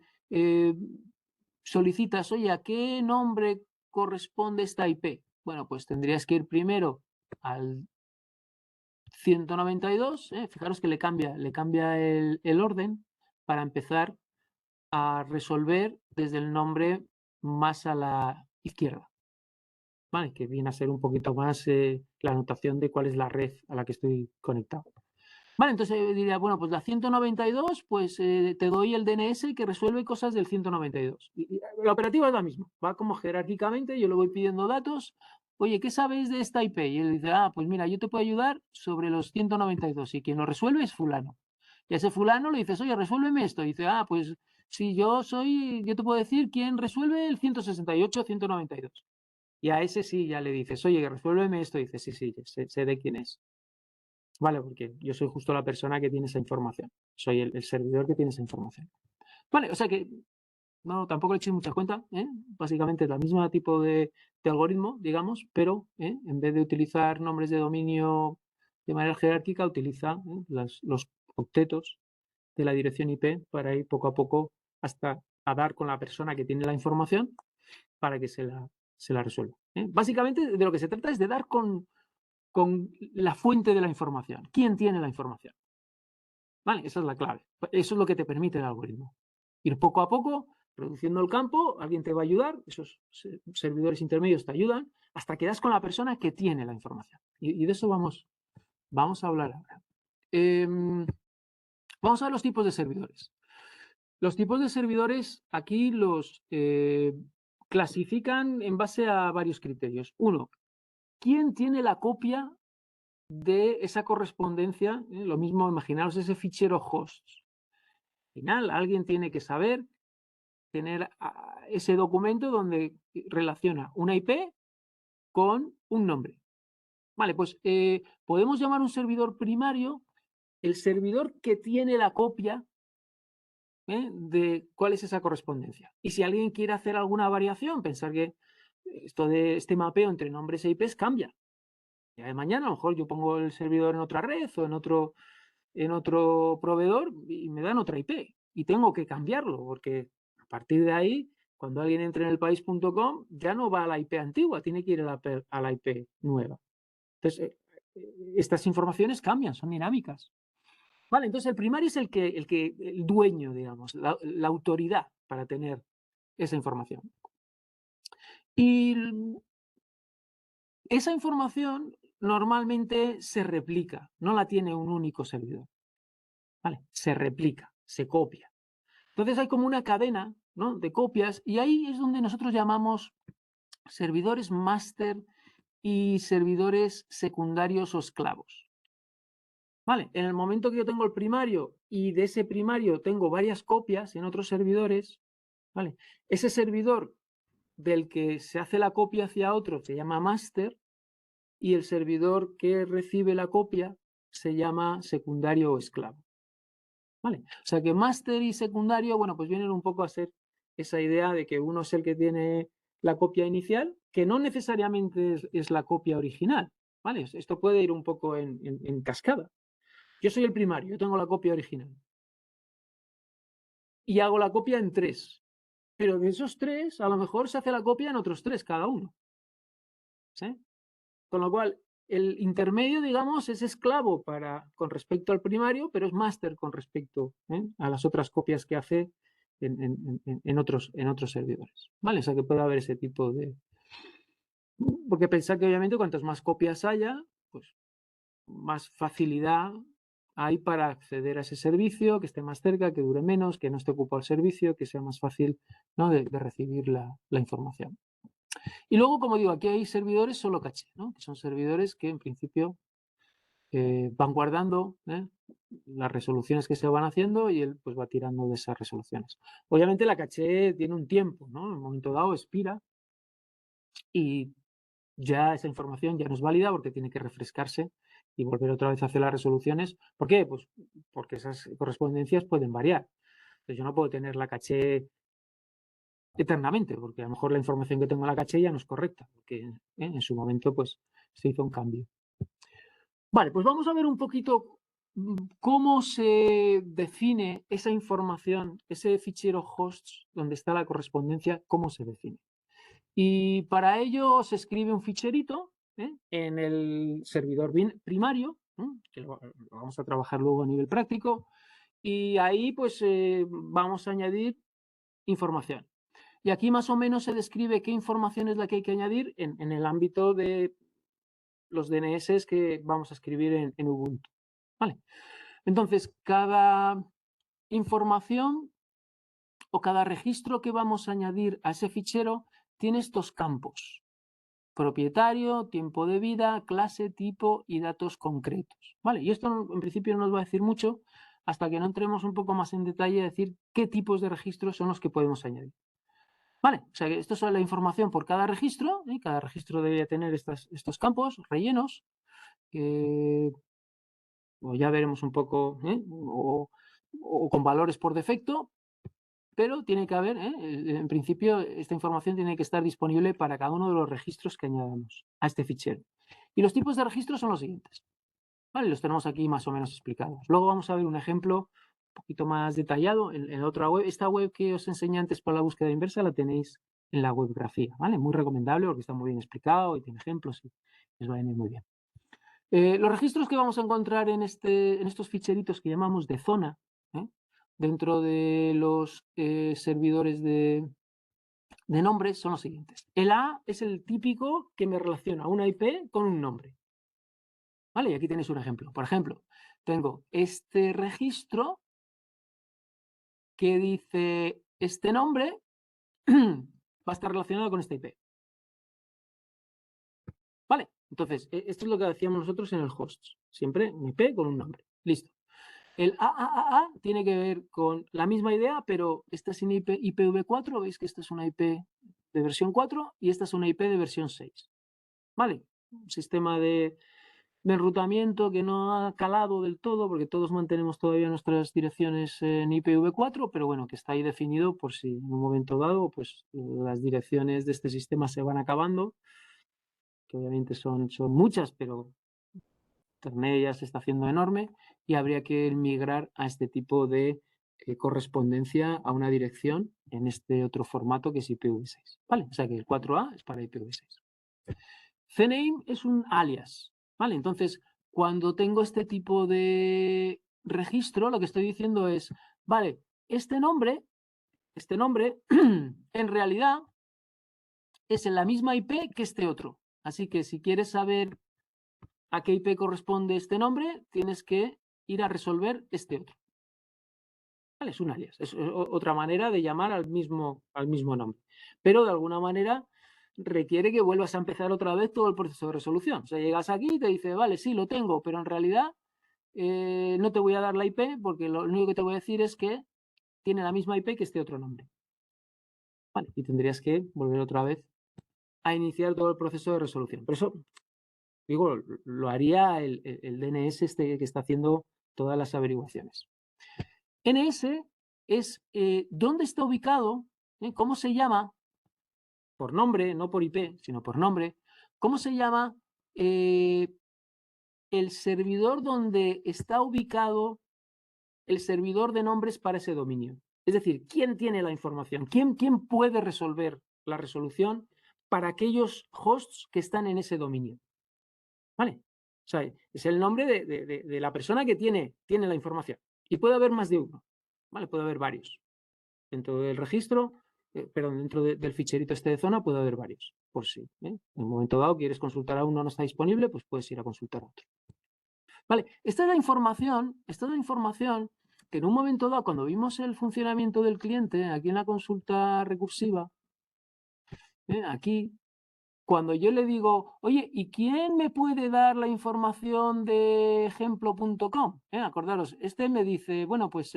[SPEAKER 1] solicitas, oye, ¿a qué nombre corresponde esta IP? Bueno, pues tendrías que ir primero al 192, fijaros que le cambia el orden para empezar a resolver desde el nombre más a la izquierda, ¿vale? Que viene a ser un poquito más la anotación de cuál es la red a la que estoy conectado. Vale, entonces diría, bueno, pues la 192, pues te doy el DNS que resuelve cosas del 192. Y la operativa es la misma, va como jerárquicamente, yo le voy pidiendo datos, oye, ¿qué sabéis de esta IP? Y él dice, pues mira, yo te puedo ayudar sobre los 192 y quien lo resuelve es fulano. Y a ese fulano le dices, oye, resuélveme esto. Y dice, pues si yo te puedo decir quién resuelve el 168, 192. Y a ese sí ya le dices, oye, resuélveme esto. Y dice, sí, sé de quién es. Vale, porque yo soy justo la persona que tiene esa información. Soy el servidor que tiene esa información. Vale, o sea que no, tampoco le echéis mucha cuenta. Básicamente es el mismo tipo de algoritmo, digamos, pero en vez de utilizar nombres de dominio de manera jerárquica, utiliza los octetos de la dirección IP para ir poco a poco hasta a dar con la persona que tiene la información para que se la resuelva. Básicamente, de lo que se trata es de dar con la fuente de la información. ¿Quién tiene la información? ¿Vale? Esa es la clave. Eso es lo que te permite el algoritmo. Ir poco a poco, reduciendo el campo, alguien te va a ayudar, esos servidores intermedios te ayudan, hasta que das con la persona que tiene la información. Y de eso vamos a hablar ahora. Vamos a ver los tipos de servidores. Los tipos de servidores aquí los clasifican en base a varios criterios. Uno, ¿quién tiene la copia de esa correspondencia? Lo mismo, imaginaos ese fichero hosts. Al final, alguien tiene que saber tener ese documento donde relaciona una IP con un nombre. Vale, pues podemos llamar un servidor primario el servidor que tiene la copia de cuál es esa correspondencia. Y si alguien quiere hacer alguna variación, pensar que esto de este mapeo entre nombres e IPs cambia. Ya de mañana a lo mejor yo pongo el servidor en otra red o en otro proveedor y me dan otra IP. Y tengo que cambiarlo porque a partir de ahí, cuando alguien entre en elpaís.com, ya no va a la IP antigua, tiene que ir a la IP nueva. Entonces, estas informaciones cambian, son dinámicas. Vale, entonces el primario es el dueño, digamos, la autoridad para tener esa información. Y esa información normalmente se replica, no la tiene un único servidor. ¿Vale? Se replica, se copia. Entonces hay como una cadena, ¿no?, de copias y ahí es donde nosotros llamamos servidores máster y servidores secundarios o esclavos. Vale, en el momento que yo tengo el primario y de ese primario tengo varias copias en otros servidores, ¿vale? Ese servidor del que se hace la copia hacia otro se llama máster y el servidor que recibe la copia se llama secundario o esclavo. ¿Vale? O sea que máster y secundario, bueno, pues vienen un poco a ser esa idea de que uno es el que tiene la copia inicial, que no necesariamente es la copia original, ¿vale? Esto puede ir un poco en cascada. Yo soy el primario, yo tengo la copia original. Y hago la copia en 3. Pero de esos 3, a lo mejor se hace la copia en otros 3 cada uno. ¿Sí? Con lo cual, el intermedio, digamos, es esclavo con respecto al primario, pero es máster con respecto a las otras copias que hace en otros servidores. ¿Vale? O sea que puede haber ese tipo de... Porque pensar que obviamente cuantas más copias haya, pues más facilidad hay para acceder a ese servicio, que esté más cerca, que dure menos, que no esté ocupado el servicio, que sea más fácil, ¿no?, de recibir la información. Y luego, como digo, aquí hay servidores solo caché, ¿no?, que son servidores que en principio van guardando las resoluciones que se van haciendo y él pues va tirando de esas resoluciones. Obviamente la caché tiene un tiempo, ¿no? En un momento dado expira y ya esa información ya no es válida porque tiene que refrescarse y volver otra vez a hacer las resoluciones. ¿Por qué? Pues porque esas correspondencias pueden variar. Entonces yo no puedo tener la caché eternamente, porque a lo mejor la información que tengo en la caché ya no es correcta, porque en su momento pues se hizo un cambio. Vale, pues vamos a ver un poquito cómo se define esa información, ese fichero hosts donde está la correspondencia, cómo se define. Y para ello se escribe un ficherito en el servidor primario, que lo vamos a trabajar luego a nivel práctico, y ahí pues vamos a añadir información. Y aquí más o menos se describe qué información es la que hay que añadir en el ámbito de los DNS que vamos a escribir en Ubuntu. ¿Vale? Entonces, cada información o cada registro que vamos a añadir a ese fichero tiene estos campos: propietario, tiempo de vida, clase, tipo y datos concretos. ¿Vale? Y esto en principio no nos va a decir mucho hasta que no entremos un poco más en detalle a decir qué tipos de registros son los que podemos añadir. Vale, o sea que esto es la información por cada registro, y cada registro debería tener estos campos rellenos, o ya veremos un poco, o con valores por defecto, pero tiene que haber, en principio, esta información tiene que estar disponible para cada uno de los registros que añadamos a este fichero. Y los tipos de registros son los siguientes. Vale, los tenemos aquí más o menos explicados. Luego vamos a ver un ejemplo poquito más detallado en otra web. Esta web que os enseñé antes para la búsqueda inversa la tenéis en la webgrafía, ¿vale? Muy recomendable porque está muy bien explicado y tiene ejemplos y os va a venir muy bien. Los registros que vamos a encontrar en estos ficheritos que llamamos de zona, ¿eh? Dentro de los servidores de nombres son los siguientes. El A es el típico que me relaciona una IP con un nombre. ¿Vale? Y aquí tenéis un ejemplo. Por ejemplo, tengo este registro que dice este nombre va a estar relacionado con esta IP. ¿Vale? Entonces, esto es lo que hacíamos nosotros en el host. Siempre un IP con un nombre. Listo. El AAAA tiene que ver con la misma idea, pero esta es una IP IPv4. Veis que esta es una IP de versión 4 y esta es una IP de versión 6. ¿Vale? Un sistema de enrutamiento que no ha calado del todo, porque todos mantenemos todavía nuestras direcciones en IPv4, pero bueno, que está ahí definido por si en un momento dado pues las direcciones de este sistema se van acabando, que obviamente son muchas, pero Internet ya se está haciendo enorme y habría que migrar a este tipo de correspondencia a una dirección en este otro formato que es IPv6. ¿Vale? O sea que el 4A es para IPv6. CNAME es un alias, ¿vale? Entonces, cuando tengo este tipo de registro, lo que estoy diciendo es, vale, este nombre en realidad es en la misma IP que este otro. Así que si quieres saber a qué IP corresponde este nombre, tienes que ir a resolver este otro. ¿Vale? Es un alias, es otra manera de llamar al mismo nombre. Pero de alguna manera requiere que vuelvas a empezar otra vez todo el proceso de resolución. O sea, llegas aquí y te dice, vale, sí, lo tengo, pero en realidad no te voy a dar la IP porque lo único que te voy a decir es que tiene la misma IP que este otro nombre. Vale, y tendrías que volver otra vez a iniciar todo el proceso de resolución. Por eso, digo, lo haría el DNS este que está haciendo todas las averiguaciones. NS es dónde está ubicado, cómo se llama, por nombre, no por IP, sino por nombre, cómo se llama el servidor donde está ubicado el servidor de nombres para ese dominio. Es decir, ¿quién tiene la información? ¿Quién puede resolver la resolución para aquellos hosts que están en ese dominio? ¿Vale? O sea, es el nombre de la persona que tiene la información. Y puede haber más de uno. ¿Vale? Puede haber varios. Dentro del registro, perdón, dentro del ficherito este de zona puede haber varios, por si. En un momento dado quieres consultar a uno, no está disponible, pues puedes ir a consultar a otro. Vale, esta es la información que en un momento dado, cuando vimos el funcionamiento del cliente, aquí en la consulta recursiva, aquí, cuando yo le digo, oye, ¿y quién me puede dar la información de ejemplo.com? Acordaros, este me dice, bueno, pues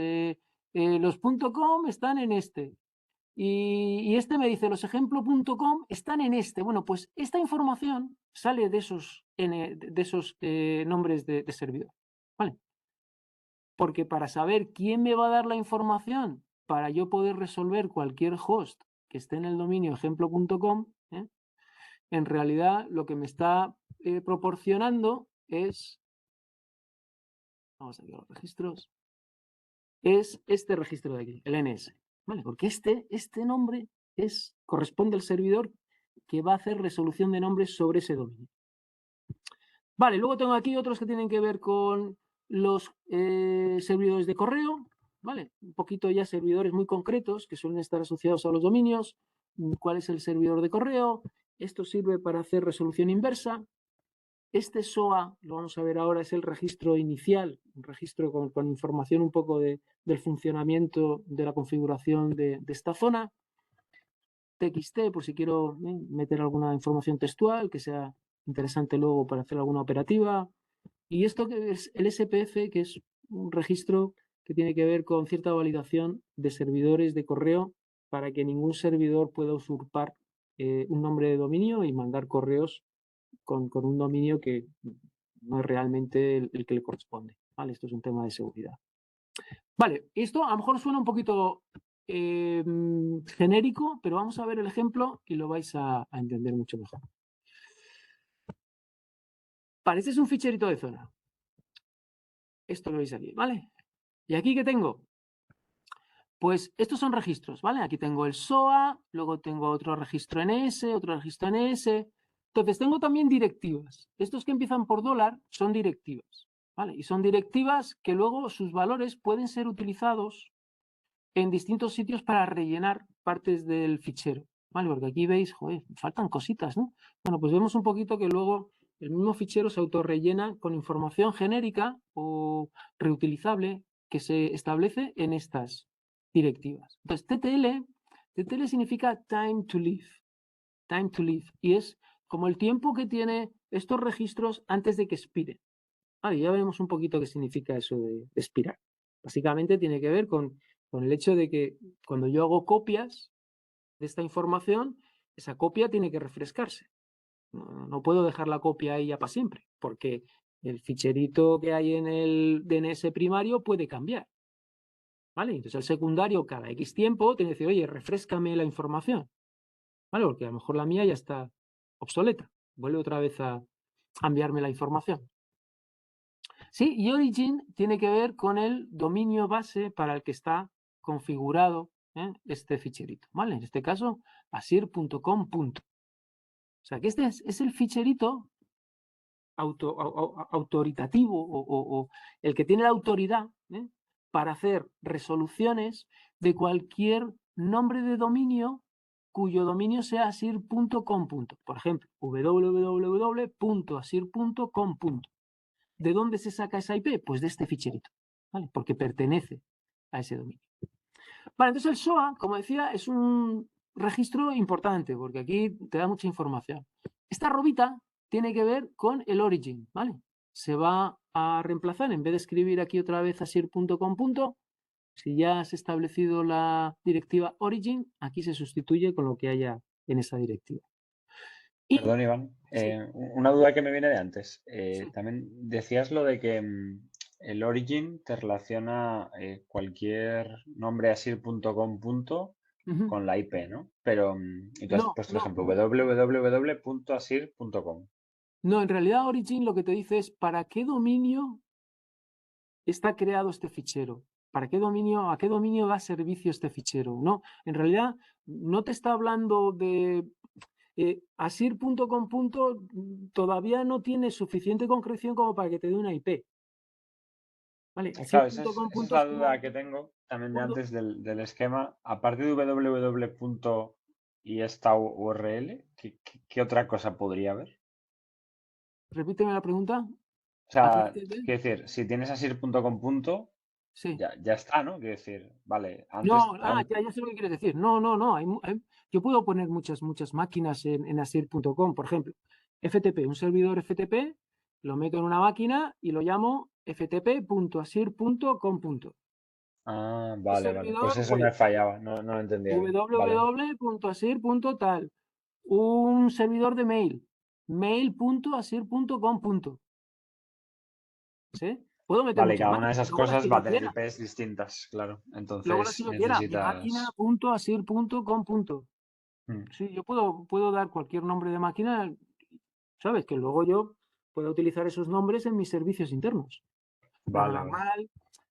[SPEAKER 1] los .com están en este. Y este me dice, los ejemplo.com están en este. Bueno, pues esta información sale de esos, nombres de servidor. ¿Vale? Porque para saber quién me va a dar la información para yo poder resolver cualquier host que esté en el dominio ejemplo.com, en realidad lo que me está proporcionando es, vamos a ver los registros, es este registro de aquí, el NS. ¿Vale? Porque este nombre corresponde al servidor que va a hacer resolución de nombres sobre ese dominio. Vale, luego tengo aquí otros que tienen que ver con los servidores de correo, ¿vale? Un poquito ya servidores muy concretos que suelen estar asociados a los dominios. ¿Cuál es el servidor de correo? Esto sirve para hacer resolución inversa. Este SOA, lo vamos a ver ahora, es el registro inicial, un registro con información un poco del funcionamiento de la configuración de esta zona. TXT, por si quiero meter alguna información textual que sea interesante luego para hacer alguna operativa. Y esto que es el SPF, que es un registro que tiene que ver con cierta validación de servidores de correo para que ningún servidor pueda usurpar un nombre de dominio y mandar correos con un dominio que no es realmente el que le corresponde. ¿Vale? Esto es un tema de seguridad. Vale, esto a lo mejor suena un poquito genérico, pero vamos a ver el ejemplo y lo vais a entender mucho mejor. Vale, este es un ficherito de zona. Esto lo veis aquí, ¿vale? ¿Y aquí qué tengo? Pues estos son registros, ¿vale? Aquí tengo el SOA, luego tengo otro registro NS, otro registro NS. Entonces tengo también directivas. Estos que empiezan por dólar son directivas, ¿vale? Y son directivas que luego sus valores pueden ser utilizados en distintos sitios para rellenar partes del fichero, ¿vale? Porque aquí veis, joder, faltan cositas, ¿no? Bueno, pues vemos un poquito que luego el mismo fichero se autorrellena con información genérica o reutilizable que se establece en estas directivas. Entonces, TTL significa time to live, y es como el tiempo que tiene estos registros antes de que expiren. Vale, ya vemos un poquito qué significa eso de expirar. Básicamente tiene que ver con el hecho de que cuando yo hago copias de esta información, esa copia tiene que refrescarse. No puedo dejar la copia ahí ya para siempre, porque el ficherito que hay en el DNS primario puede cambiar. ¿Vale? Entonces el secundario cada X tiempo tiene que decir, oye, refrescame la información. ¿Vale? Porque a lo mejor la mía ya está obsoleta. Vuelve otra vez a enviarme la información. Sí, y origin tiene que ver con el dominio base para el que está configurado este ficherito, ¿vale? En este caso, asir.com. O sea, que este es el ficherito autoritativo o el que tiene la autoridad para hacer resoluciones de cualquier nombre de dominio cuyo dominio sea asir.com. Por ejemplo, www.asir.com. ¿De dónde se saca esa IP? Pues de este ficherito, ¿vale? Porque pertenece a ese dominio. Vale, entonces el SOA, como decía, es un registro importante porque aquí te da mucha información. Esta robita tiene que ver con el origin, ¿vale? Se va a reemplazar, en vez de escribir aquí otra vez asir.com, si ya has establecido la directiva origin, aquí se sustituye con lo que haya en esa directiva. Y,
[SPEAKER 2] Perdón, Iván.
[SPEAKER 1] sí,
[SPEAKER 2] Una duda que me viene de antes.
[SPEAKER 1] sí.
[SPEAKER 2] También decías lo de que el origin te relaciona cualquier nombre asir.com con la IP, ¿no? Pero, y tú has
[SPEAKER 1] No,
[SPEAKER 2] puesto el
[SPEAKER 1] no,
[SPEAKER 2] ejemplo, www.asir.com.
[SPEAKER 1] no, en realidad origin lo que te dice es para qué dominio está creado este fichero. ¿Para qué dominio, a qué dominio da servicio este fichero? No, en realidad no te está hablando de asir.com. Todavía no tiene suficiente concreción como para que te dé una IP. ¿Vale?
[SPEAKER 2] Claro,
[SPEAKER 1] Asir.com.
[SPEAKER 2] esa es
[SPEAKER 1] Es
[SPEAKER 2] la
[SPEAKER 1] como
[SPEAKER 2] duda que tengo también de
[SPEAKER 1] punto.
[SPEAKER 2] antes del esquema. Aparte de www. Y esta URL, ¿qué otra cosa podría haber?
[SPEAKER 1] Repíteme la pregunta.
[SPEAKER 2] O sea,
[SPEAKER 1] Aparte de.
[SPEAKER 2] quiero decir, si tienes asir.com,
[SPEAKER 1] Sí.
[SPEAKER 2] ya está, ¿no? Quiero decir, vale,
[SPEAKER 1] No,
[SPEAKER 2] antes,
[SPEAKER 1] ya sé lo que quieres decir. No, no, no. Yo puedo poner muchas máquinas en asir.com. Por ejemplo, FTP, un servidor FTP, lo meto en una máquina y lo llamo ftp.asir.com. Un
[SPEAKER 2] vale, pues
[SPEAKER 1] servidor
[SPEAKER 2] eso me
[SPEAKER 1] web,
[SPEAKER 2] fallaba, no lo entendía bien. Vale,
[SPEAKER 1] www.asir.tal. Un servidor de mail, mail.asir.com. ¿Sí? Puedo meter
[SPEAKER 2] vale,
[SPEAKER 1] muchas
[SPEAKER 2] cada una de
[SPEAKER 1] máquinas,
[SPEAKER 2] esas
[SPEAKER 1] luego las
[SPEAKER 2] cosas
[SPEAKER 1] que
[SPEAKER 2] va
[SPEAKER 1] yo
[SPEAKER 2] a tener
[SPEAKER 1] quiera.
[SPEAKER 2] IPs distintas, claro.
[SPEAKER 1] Luego las que
[SPEAKER 2] Entonces
[SPEAKER 1] yo quiera. Mi
[SPEAKER 2] necesitas...
[SPEAKER 1] máquina.asir.com.
[SPEAKER 2] Mm,
[SPEAKER 1] Sí, yo puedo dar cualquier nombre de máquina, ¿sabes? Que luego yo puedo utilizar esos nombres en mis servicios internos. Pero lo
[SPEAKER 2] vale.
[SPEAKER 1] normal,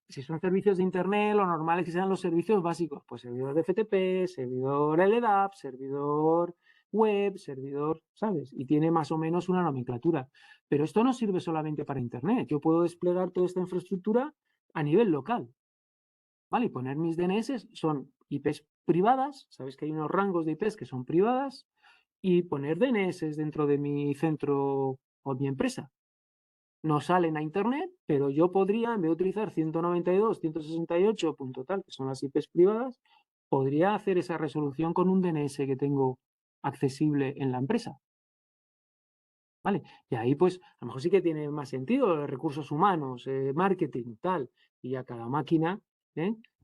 [SPEAKER 1] si son servicios de Internet, lo normal es que sean los servicios básicos. Pues servidor de FTP, servidor LDAP, servidor web, servidor, ¿sabes? Y tiene más o menos una nomenclatura. Pero esto no sirve solamente para Internet. Yo puedo desplegar toda esta infraestructura a nivel local, ¿vale? Y poner mis DNS, son IPs privadas, sabes que hay unos rangos de IPs que son privadas, y poner DNS dentro de mi centro o mi empresa. No salen a Internet, pero yo podría, en vez de utilizar 192, 168, punto tal, que son las IPs privadas, podría hacer esa resolución con un DNS que tengo accesible en la empresa. ¿Vale? Y ahí, pues, a lo mejor sí que tiene más sentido, recursos humanos, marketing, tal, y a cada máquina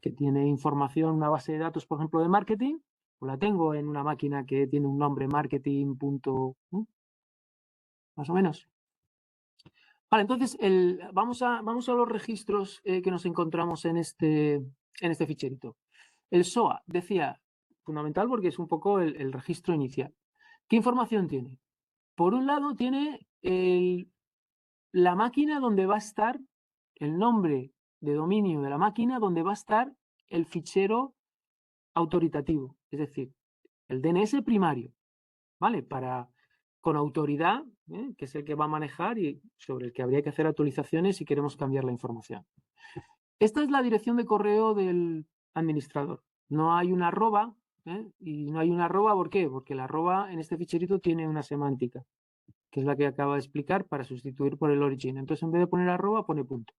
[SPEAKER 1] que tiene información, una base de datos, por ejemplo, de marketing, pues la tengo en una máquina que tiene un nombre marketing. Más o menos. Vale, entonces vamos a los registros que nos encontramos en este ficherito. El SOA, decía, fundamental porque es un poco el registro inicial. ¿Qué información tiene? Por un lado, tiene la máquina donde va a estar el nombre de dominio de la máquina donde va a estar el fichero autoritativo, es decir, el DNS primario, ¿vale? Con autoridad, que es el que va a manejar y sobre el que habría que hacer actualizaciones si queremos cambiar la información. Esta es la dirección de correo del administrador. No hay una arroba, y no hay una arroba, ¿por qué? Porque la arroba en este ficherito tiene una semántica, que es la que acabo de explicar para sustituir por el origin. Entonces, en vez de poner arroba, pone punto.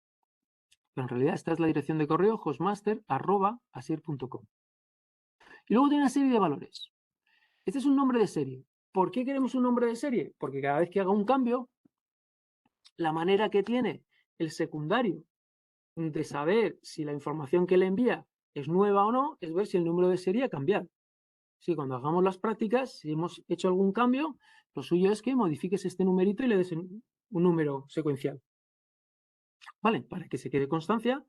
[SPEAKER 1] Pero en realidad esta es la dirección de correo hostmaster@asier.com. Y luego tiene una serie de valores. Este es un nombre de serie. ¿Por qué queremos un nombre de serie? Porque cada vez que haga un cambio, la manera que tiene el secundario de saber si la información que le envía es nueva o no es ver si el número de serie ha cambiado. Si cuando hagamos las prácticas, si hemos hecho algún cambio, lo suyo es que modifiques este numerito y le des un número secuencial. ¿Vale? Para que se quede constancia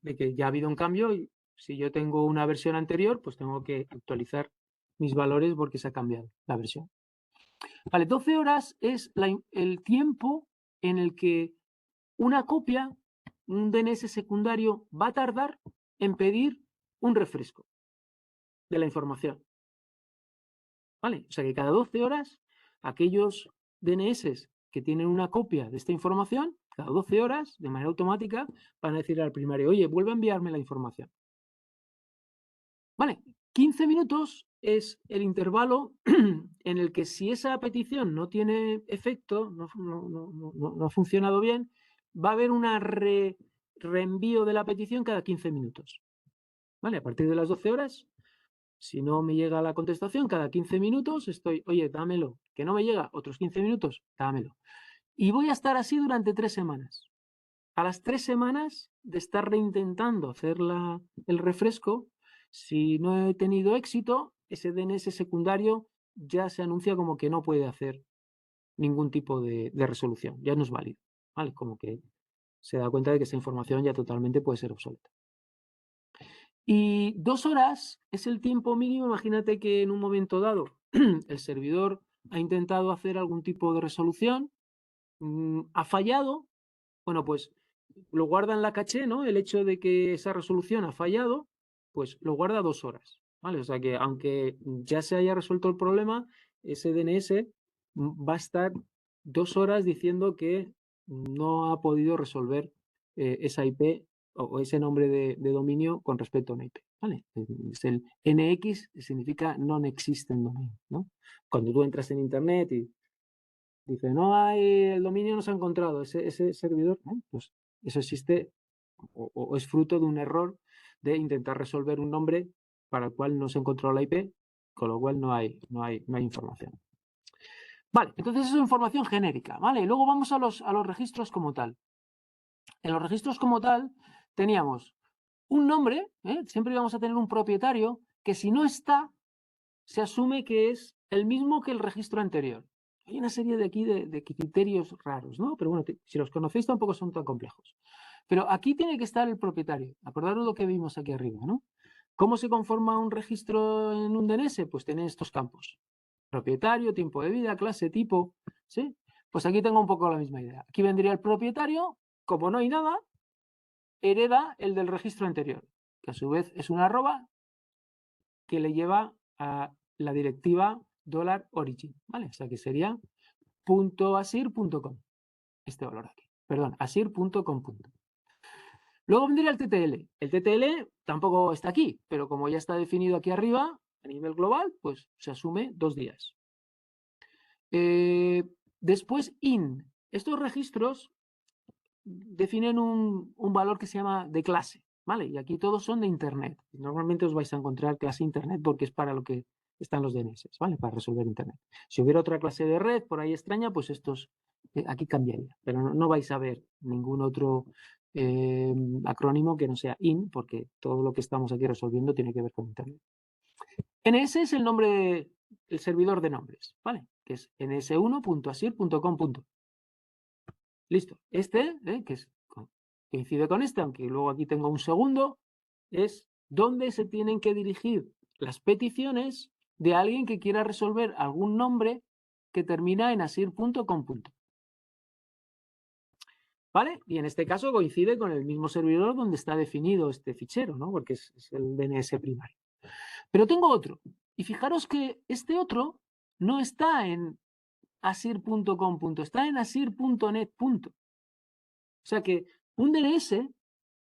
[SPEAKER 1] de que ya ha habido un cambio y si yo tengo una versión anterior, pues tengo que actualizar mis valores porque se ha cambiado la versión. Vale, 12 horas es el tiempo en el que una copia, un DNS secundario, va a tardar en pedir un refresco de la información. ¿Vale? O sea que cada 12 horas, aquellos DNS que tienen una copia de esta información, cada 12 horas, de manera automática, van a decir al primario, oye, vuelve a enviarme la información. Vale, 15 minutos es el intervalo en el que si esa petición no tiene efecto, no ha funcionado bien, va a haber un reenvío de la petición cada 15 minutos. ¿Vale? A partir de las 12 horas, si no me llega la contestación, cada 15 minutos estoy, oye, dámelo. Que no me llega, otros 15 minutos, dámelo. Y voy a estar así durante 3 semanas. A las 3 semanas de estar reintentando hacer el refresco, si no he tenido éxito, ese DNS secundario ya se anuncia como que no puede hacer ningún tipo de resolución, ya no es válido, ¿vale? Como que se da cuenta de que esa información ya totalmente puede ser obsoleta. Y 2 horas es el tiempo mínimo. Imagínate que en un momento dado el servidor ha intentado hacer algún tipo de resolución, ha fallado, bueno, pues lo guarda en la caché, ¿no? El hecho de que esa resolución ha fallado, pues lo guarda 2 horas, ¿vale? O sea que aunque ya se haya resuelto el problema, ese DNS va a estar 2 horas diciendo que no ha podido resolver esa IP o ese nombre de dominio con respecto a una IP, ¿vale? Es el NX, significa non-existent domain, ¿no? Cuando tú entras en Internet y dice, no hay, el dominio no se ha encontrado, ese servidor, pues eso existe o es fruto de un error de intentar resolver un nombre para el cual no se encontró la IP, con lo cual no hay información. Vale, entonces eso es información genérica, ¿vale? Y luego vamos a los registros como tal. En los registros como tal teníamos un nombre, siempre íbamos a tener un propietario que si no está, se asume que es el mismo que el registro anterior. Hay una serie de aquí de criterios raros, ¿no? Pero bueno, si los conocéis tampoco son tan complejos. Pero aquí tiene que estar el propietario. Acordaros lo que vimos aquí arriba, ¿no? ¿Cómo se conforma un registro en un DNS? Pues tiene estos campos. Propietario, tiempo de vida, clase, tipo, ¿sí? Pues aquí tengo un poco la misma idea. Aquí vendría el propietario, como no hay nada, hereda el del registro anterior, que a su vez es una arroba que le lleva a la directiva $origin, ¿vale? O sea que sería .asir.com, este valor aquí. Perdón, asir.com. Luego vendría el TTL. El TTL tampoco está aquí, pero como ya está definido aquí arriba, a nivel global, pues se asume 2 días. Después, IN. Estos registros definen un valor que se llama de clase, ¿vale? Y aquí todos son de Internet. Normalmente os vais a encontrar clase Internet porque es para lo que están los DNS, ¿vale? Para resolver Internet. Si hubiera otra clase de red por ahí extraña, pues estos aquí cambiaría. Pero no vais a ver ningún otro acrónimo que no sea IN, porque todo lo que estamos aquí resolviendo tiene que ver con Internet. NS es el nombre del servidor de nombres, ¿vale? Que es ns1.asir.com. Listo. Este, coincide con este, aunque luego aquí tengo un segundo, es donde se tienen que dirigir las peticiones de alguien que quiera resolver algún nombre que termina en asir.com. ¿vale? Y en este caso coincide con el mismo servidor donde está definido este fichero, ¿no? Porque es el DNS primario. Pero tengo otro. Y fijaros que este otro no está en asir.com. Está en asir.net. O sea que un DNS,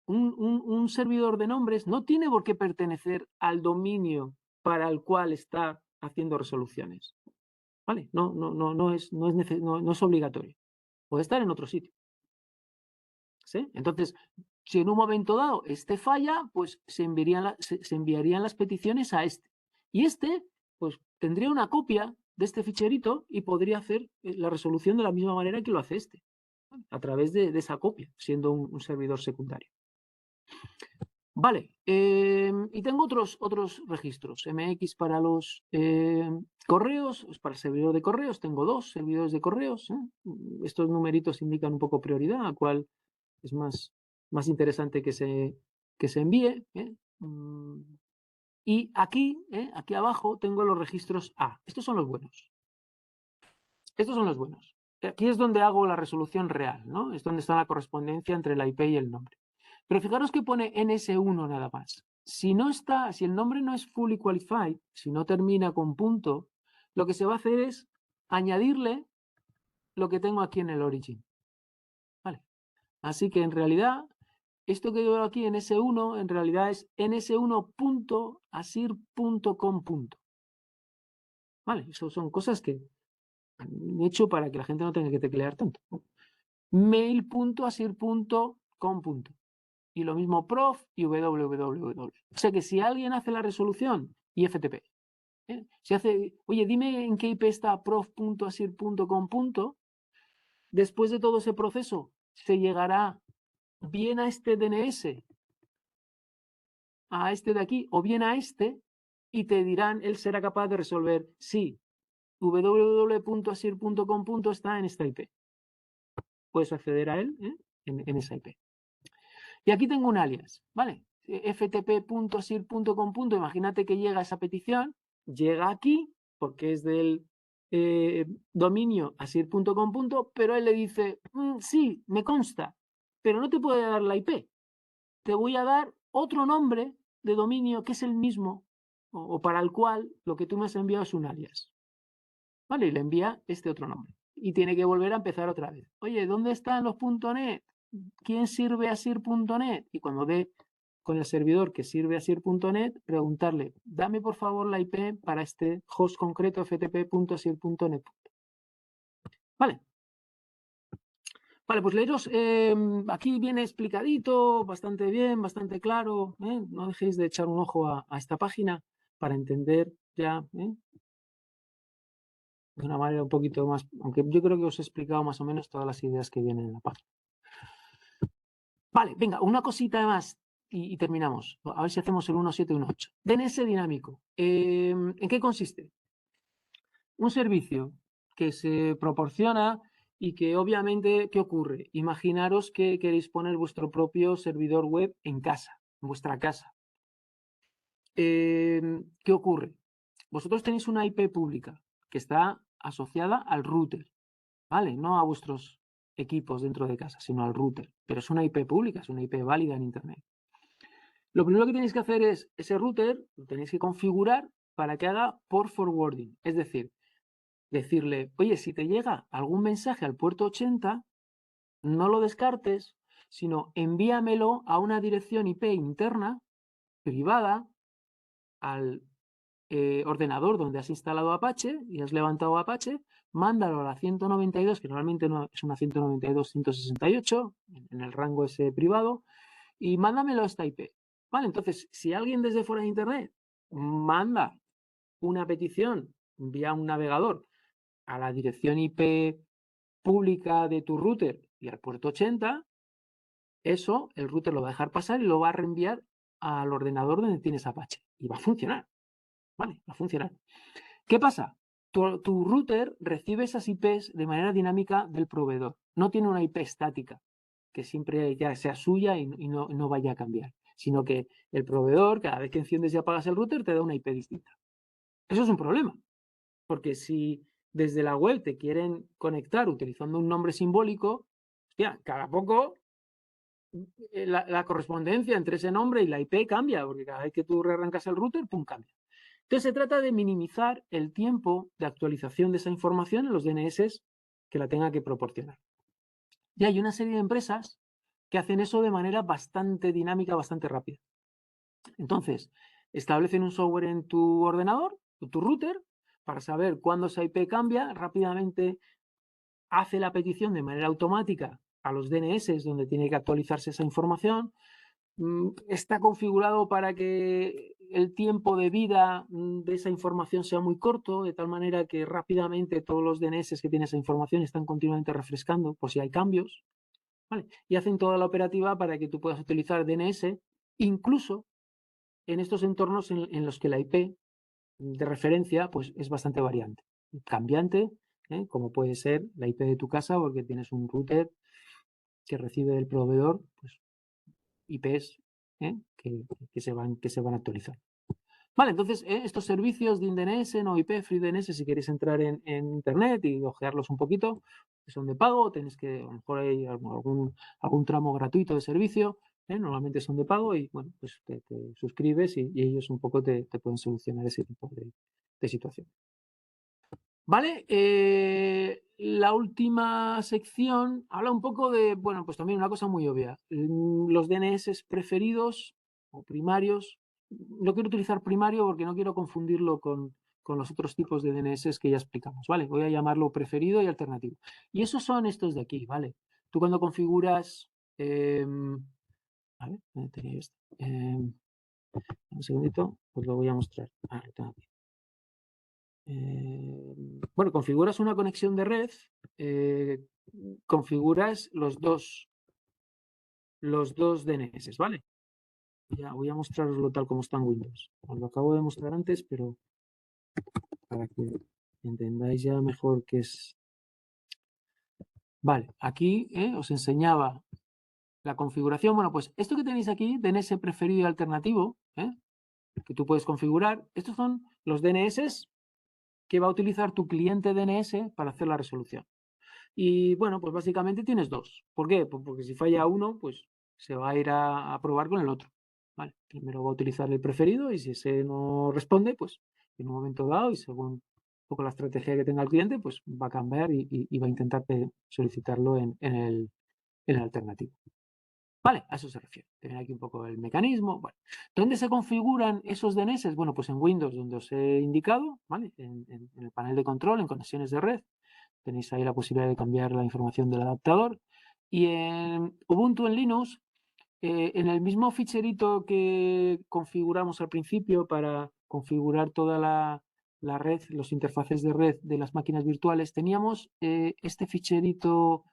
[SPEAKER 1] un servidor de nombres, no tiene por qué pertenecer al dominio para el cual está haciendo resoluciones. ¿Vale? No es obligatorio. Puede estar en otro sitio. ¿Sí? Entonces, si en un momento dado este falla, pues se enviarían las peticiones a este. Y este, pues tendría una copia de este ficherito y podría hacer la resolución de la misma manera que lo hace este, a través de esa copia, siendo un servidor secundario. Vale, y tengo otros registros. MX para los correos, pues para el servidor de correos, tengo 2 servidores de correos. Estos numeritos indican un poco prioridad, a cuál es más interesante que se envíe. Y aquí abajo tengo los registros A. Estos son los buenos. Estos son los buenos. Aquí es donde hago la resolución real, ¿no? Es donde está la correspondencia entre la IP y el nombre. Pero fijaros que pone NS1 nada más. Si el nombre no es fully qualified, si no termina con punto, lo que se va a hacer es añadirle lo que tengo aquí en el origin. ¿Vale? Así que en realidad, esto que veo aquí en S1, en realidad es ns1.asir.com. ¿Vale? Eso son cosas que han hecho para que la gente no tenga que teclear tanto. Mail.asir.com. Y lo mismo prof y www. O sea que si alguien hace la resolución y FTP, si hace, oye, dime en qué IP está prof.asir.com, después de todo ese proceso, se llegará bien a este DNS, a este de aquí, o bien a este, y te dirán, él será capaz de resolver, sí, www.asir.com está en esta IP. Puedes acceder a él en esa IP. Y aquí tengo un alias, ¿vale? ftp.asir.com. Imagínate que llega esa petición, llega aquí, porque es del dominio asir.com, pero él le dice, sí, me consta, pero no te puedo dar la IP. Te voy a dar otro nombre de dominio que es el mismo o para el cual lo que tú me has enviado es un alias. ¿Vale? Y le envía este otro nombre. Y tiene que volver a empezar otra vez. Oye, ¿dónde están los .net? ¿Quién sirve asir.net? Y cuando dé con el servidor que sirve asir.net, preguntarle, dame por favor la IP para este host concreto ftp.asir.net. Vale. Vale, pues leeros, aquí viene explicadito, bastante bien, bastante claro. No dejéis de echar un ojo a esta página para entender ya de una manera un poquito más, aunque yo creo que os he explicado más o menos todas las ideas que vienen en la página. Vale, venga, una cosita más y terminamos. A ver si hacemos el 1.7.1.8. DNS dinámico. ¿En qué consiste? Un servicio que se proporciona y que obviamente, ¿qué ocurre? Imaginaros que queréis poner vuestro propio servidor web en casa, en vuestra casa. ¿Qué ocurre? Vosotros tenéis una IP pública que está asociada al router, ¿vale? No a vuestros equipos dentro de casa, sino al router. Pero es una IP pública, es una IP válida en Internet. Lo primero que tenéis que hacer es, ese router lo tenéis que configurar para que haga port forwarding. Es decir, decirle, oye, si te llega algún mensaje al puerto 80, no lo descartes, sino envíamelo a una dirección IP interna, privada, al ordenador donde has instalado Apache y has levantado Apache, mándalo a la 192, que normalmente no, es una 192.168, en el rango ese privado, y mándamelo a esta IP. Vale, entonces, si alguien desde fuera de Internet manda una petición vía un navegador a la dirección IP pública de tu router y al puerto 80, eso el router lo va a dejar pasar y lo va a reenviar al ordenador donde tienes Apache. Y va a funcionar. Vale, va a funcionar. ¿Qué pasa? Tu router recibe esas IPs de manera dinámica del proveedor. No tiene una IP estática, que siempre ya sea suya y no vaya a cambiar, sino que el proveedor, cada vez que enciendes y apagas el router, te da una IP distinta. Eso es un problema, porque si desde la web te quieren conectar utilizando un nombre simbólico, hostia, cada poco la correspondencia entre ese nombre y la IP cambia, porque cada vez que tú rearrancas el router, pum, cambia. Entonces se trata de minimizar el tiempo de actualización de esa información en los DNS que la tenga que proporcionar. Y hay una serie de empresas que hacen eso de manera bastante dinámica, bastante rápida. Entonces, establecen un software en tu ordenador, tu router, para saber cuándo esa IP cambia, rápidamente hace la petición de manera automática a los DNS donde tiene que actualizarse esa información. Está configurado para que el tiempo de vida de esa información sea muy corto, de tal manera que rápidamente todos los DNS que tiene esa información están continuamente refrescando por si hay cambios. ¿Vale? Y hacen toda la operativa para que tú puedas utilizar DNS, incluso en estos entornos en los que la IP de referencia pues, es bastante variante, cambiante, como puede ser la IP de tu casa, porque tienes un router que recibe del proveedor pues, IPs que se van a actualizar. Vale, entonces estos servicios de InDNS, no IP, FreeDNS, si queréis entrar en internet y ojearlos un poquito, que son de pago, tenéis que, a lo mejor hay algún tramo gratuito de servicio, normalmente son de pago y bueno, pues te suscribes y ellos un poco te pueden solucionar ese tipo de situación. Vale, la última sección habla un poco de, bueno, pues también una cosa muy obvia, los DNS preferidos o primarios. No quiero utilizar primario porque no quiero confundirlo con los otros tipos de DNS que ya explicamos, ¿vale? Voy a llamarlo preferido y alternativo. Y esos son estos de aquí, ¿vale? Tú cuando configuras, ¿vale? Tenía esto. Un segundito, pues lo voy a mostrar. Lo tengo aquí. Bueno, configuras una conexión de red, configuras los dos DNS, ¿vale? Ya voy a mostraroslo tal como está en Windows. Os lo acabo de mostrar antes, pero para que entendáis ya mejor qué es. Vale, aquí os enseñaba la configuración. Bueno, pues esto que tenéis aquí, DNS preferido y alternativo, que tú puedes configurar, estos son los DNS que va a utilizar tu cliente DNS para hacer la resolución. Y bueno, pues básicamente tienes dos. ¿Por qué? Pues porque si falla uno, pues se va a ir a probar con el otro. ¿Vale? Primero va a utilizar el preferido y si ese no responde, pues en un momento dado y según un poco la estrategia que tenga el cliente, pues va a cambiar y va a intentar solicitarlo en el alternativo. ¿Vale? A eso se refiere. Tener aquí un poco el mecanismo. Bueno, ¿dónde se configuran esos DNS? Bueno, pues en Windows, donde os he indicado, ¿vale? En el panel de control, en conexiones de red. Tenéis ahí la posibilidad de cambiar la información del adaptador. Y en Ubuntu, en Linux, en el mismo ficherito que configuramos al principio para configurar toda la red, los interfaces de red de las máquinas virtuales, teníamos este ficherito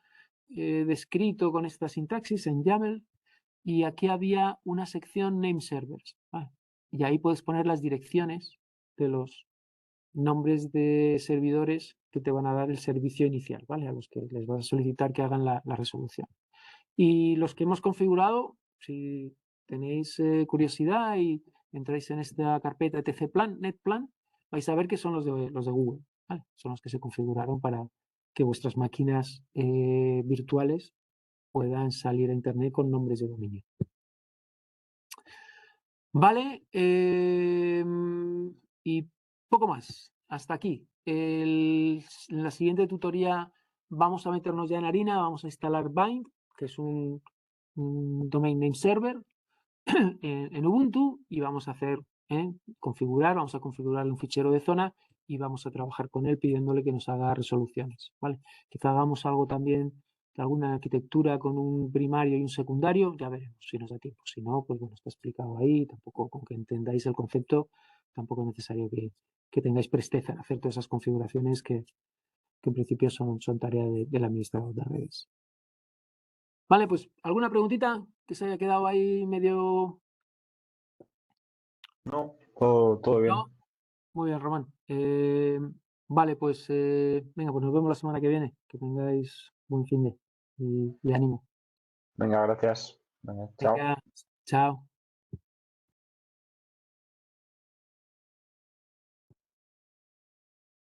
[SPEAKER 1] descrito con esta sintaxis en YAML y aquí había una sección name servers. Y ahí puedes poner las direcciones de los nombres de servidores que te van a dar el servicio inicial, ¿vale? A los que les vas a solicitar que hagan la resolución. Y los que hemos configurado, si tenéis curiosidad y entráis en esta carpeta etc netplan, vais a ver que son los de Google, ¿vale? Son los que se configuraron para que vuestras máquinas virtuales puedan salir a internet con nombres de dominio. Vale, y poco más. Hasta aquí. En la siguiente tutoría vamos a meternos ya en harina, vamos a instalar Bind, que es un domain name server en Ubuntu y vamos a hacer vamos a configurar un fichero de zona y vamos a trabajar con él pidiéndole que nos haga resoluciones. ¿Vale? Quizá hagamos algo también de alguna arquitectura con un primario y un secundario, ya veremos si nos da tiempo. Si no, pues bueno, está explicado ahí, tampoco con que entendáis el concepto, tampoco es necesario que tengáis presteza en hacer todas esas configuraciones que en principio son tarea del administrador de redes. Vale, pues alguna preguntita que se haya quedado ahí medio...
[SPEAKER 2] No, todo bien.
[SPEAKER 1] ¿No? Muy bien, Román. Vale, pues venga, pues nos vemos la semana que viene. Que tengáis buen fin de y ánimo.
[SPEAKER 2] Venga, gracias. Venga, chao.
[SPEAKER 1] Venga, chao.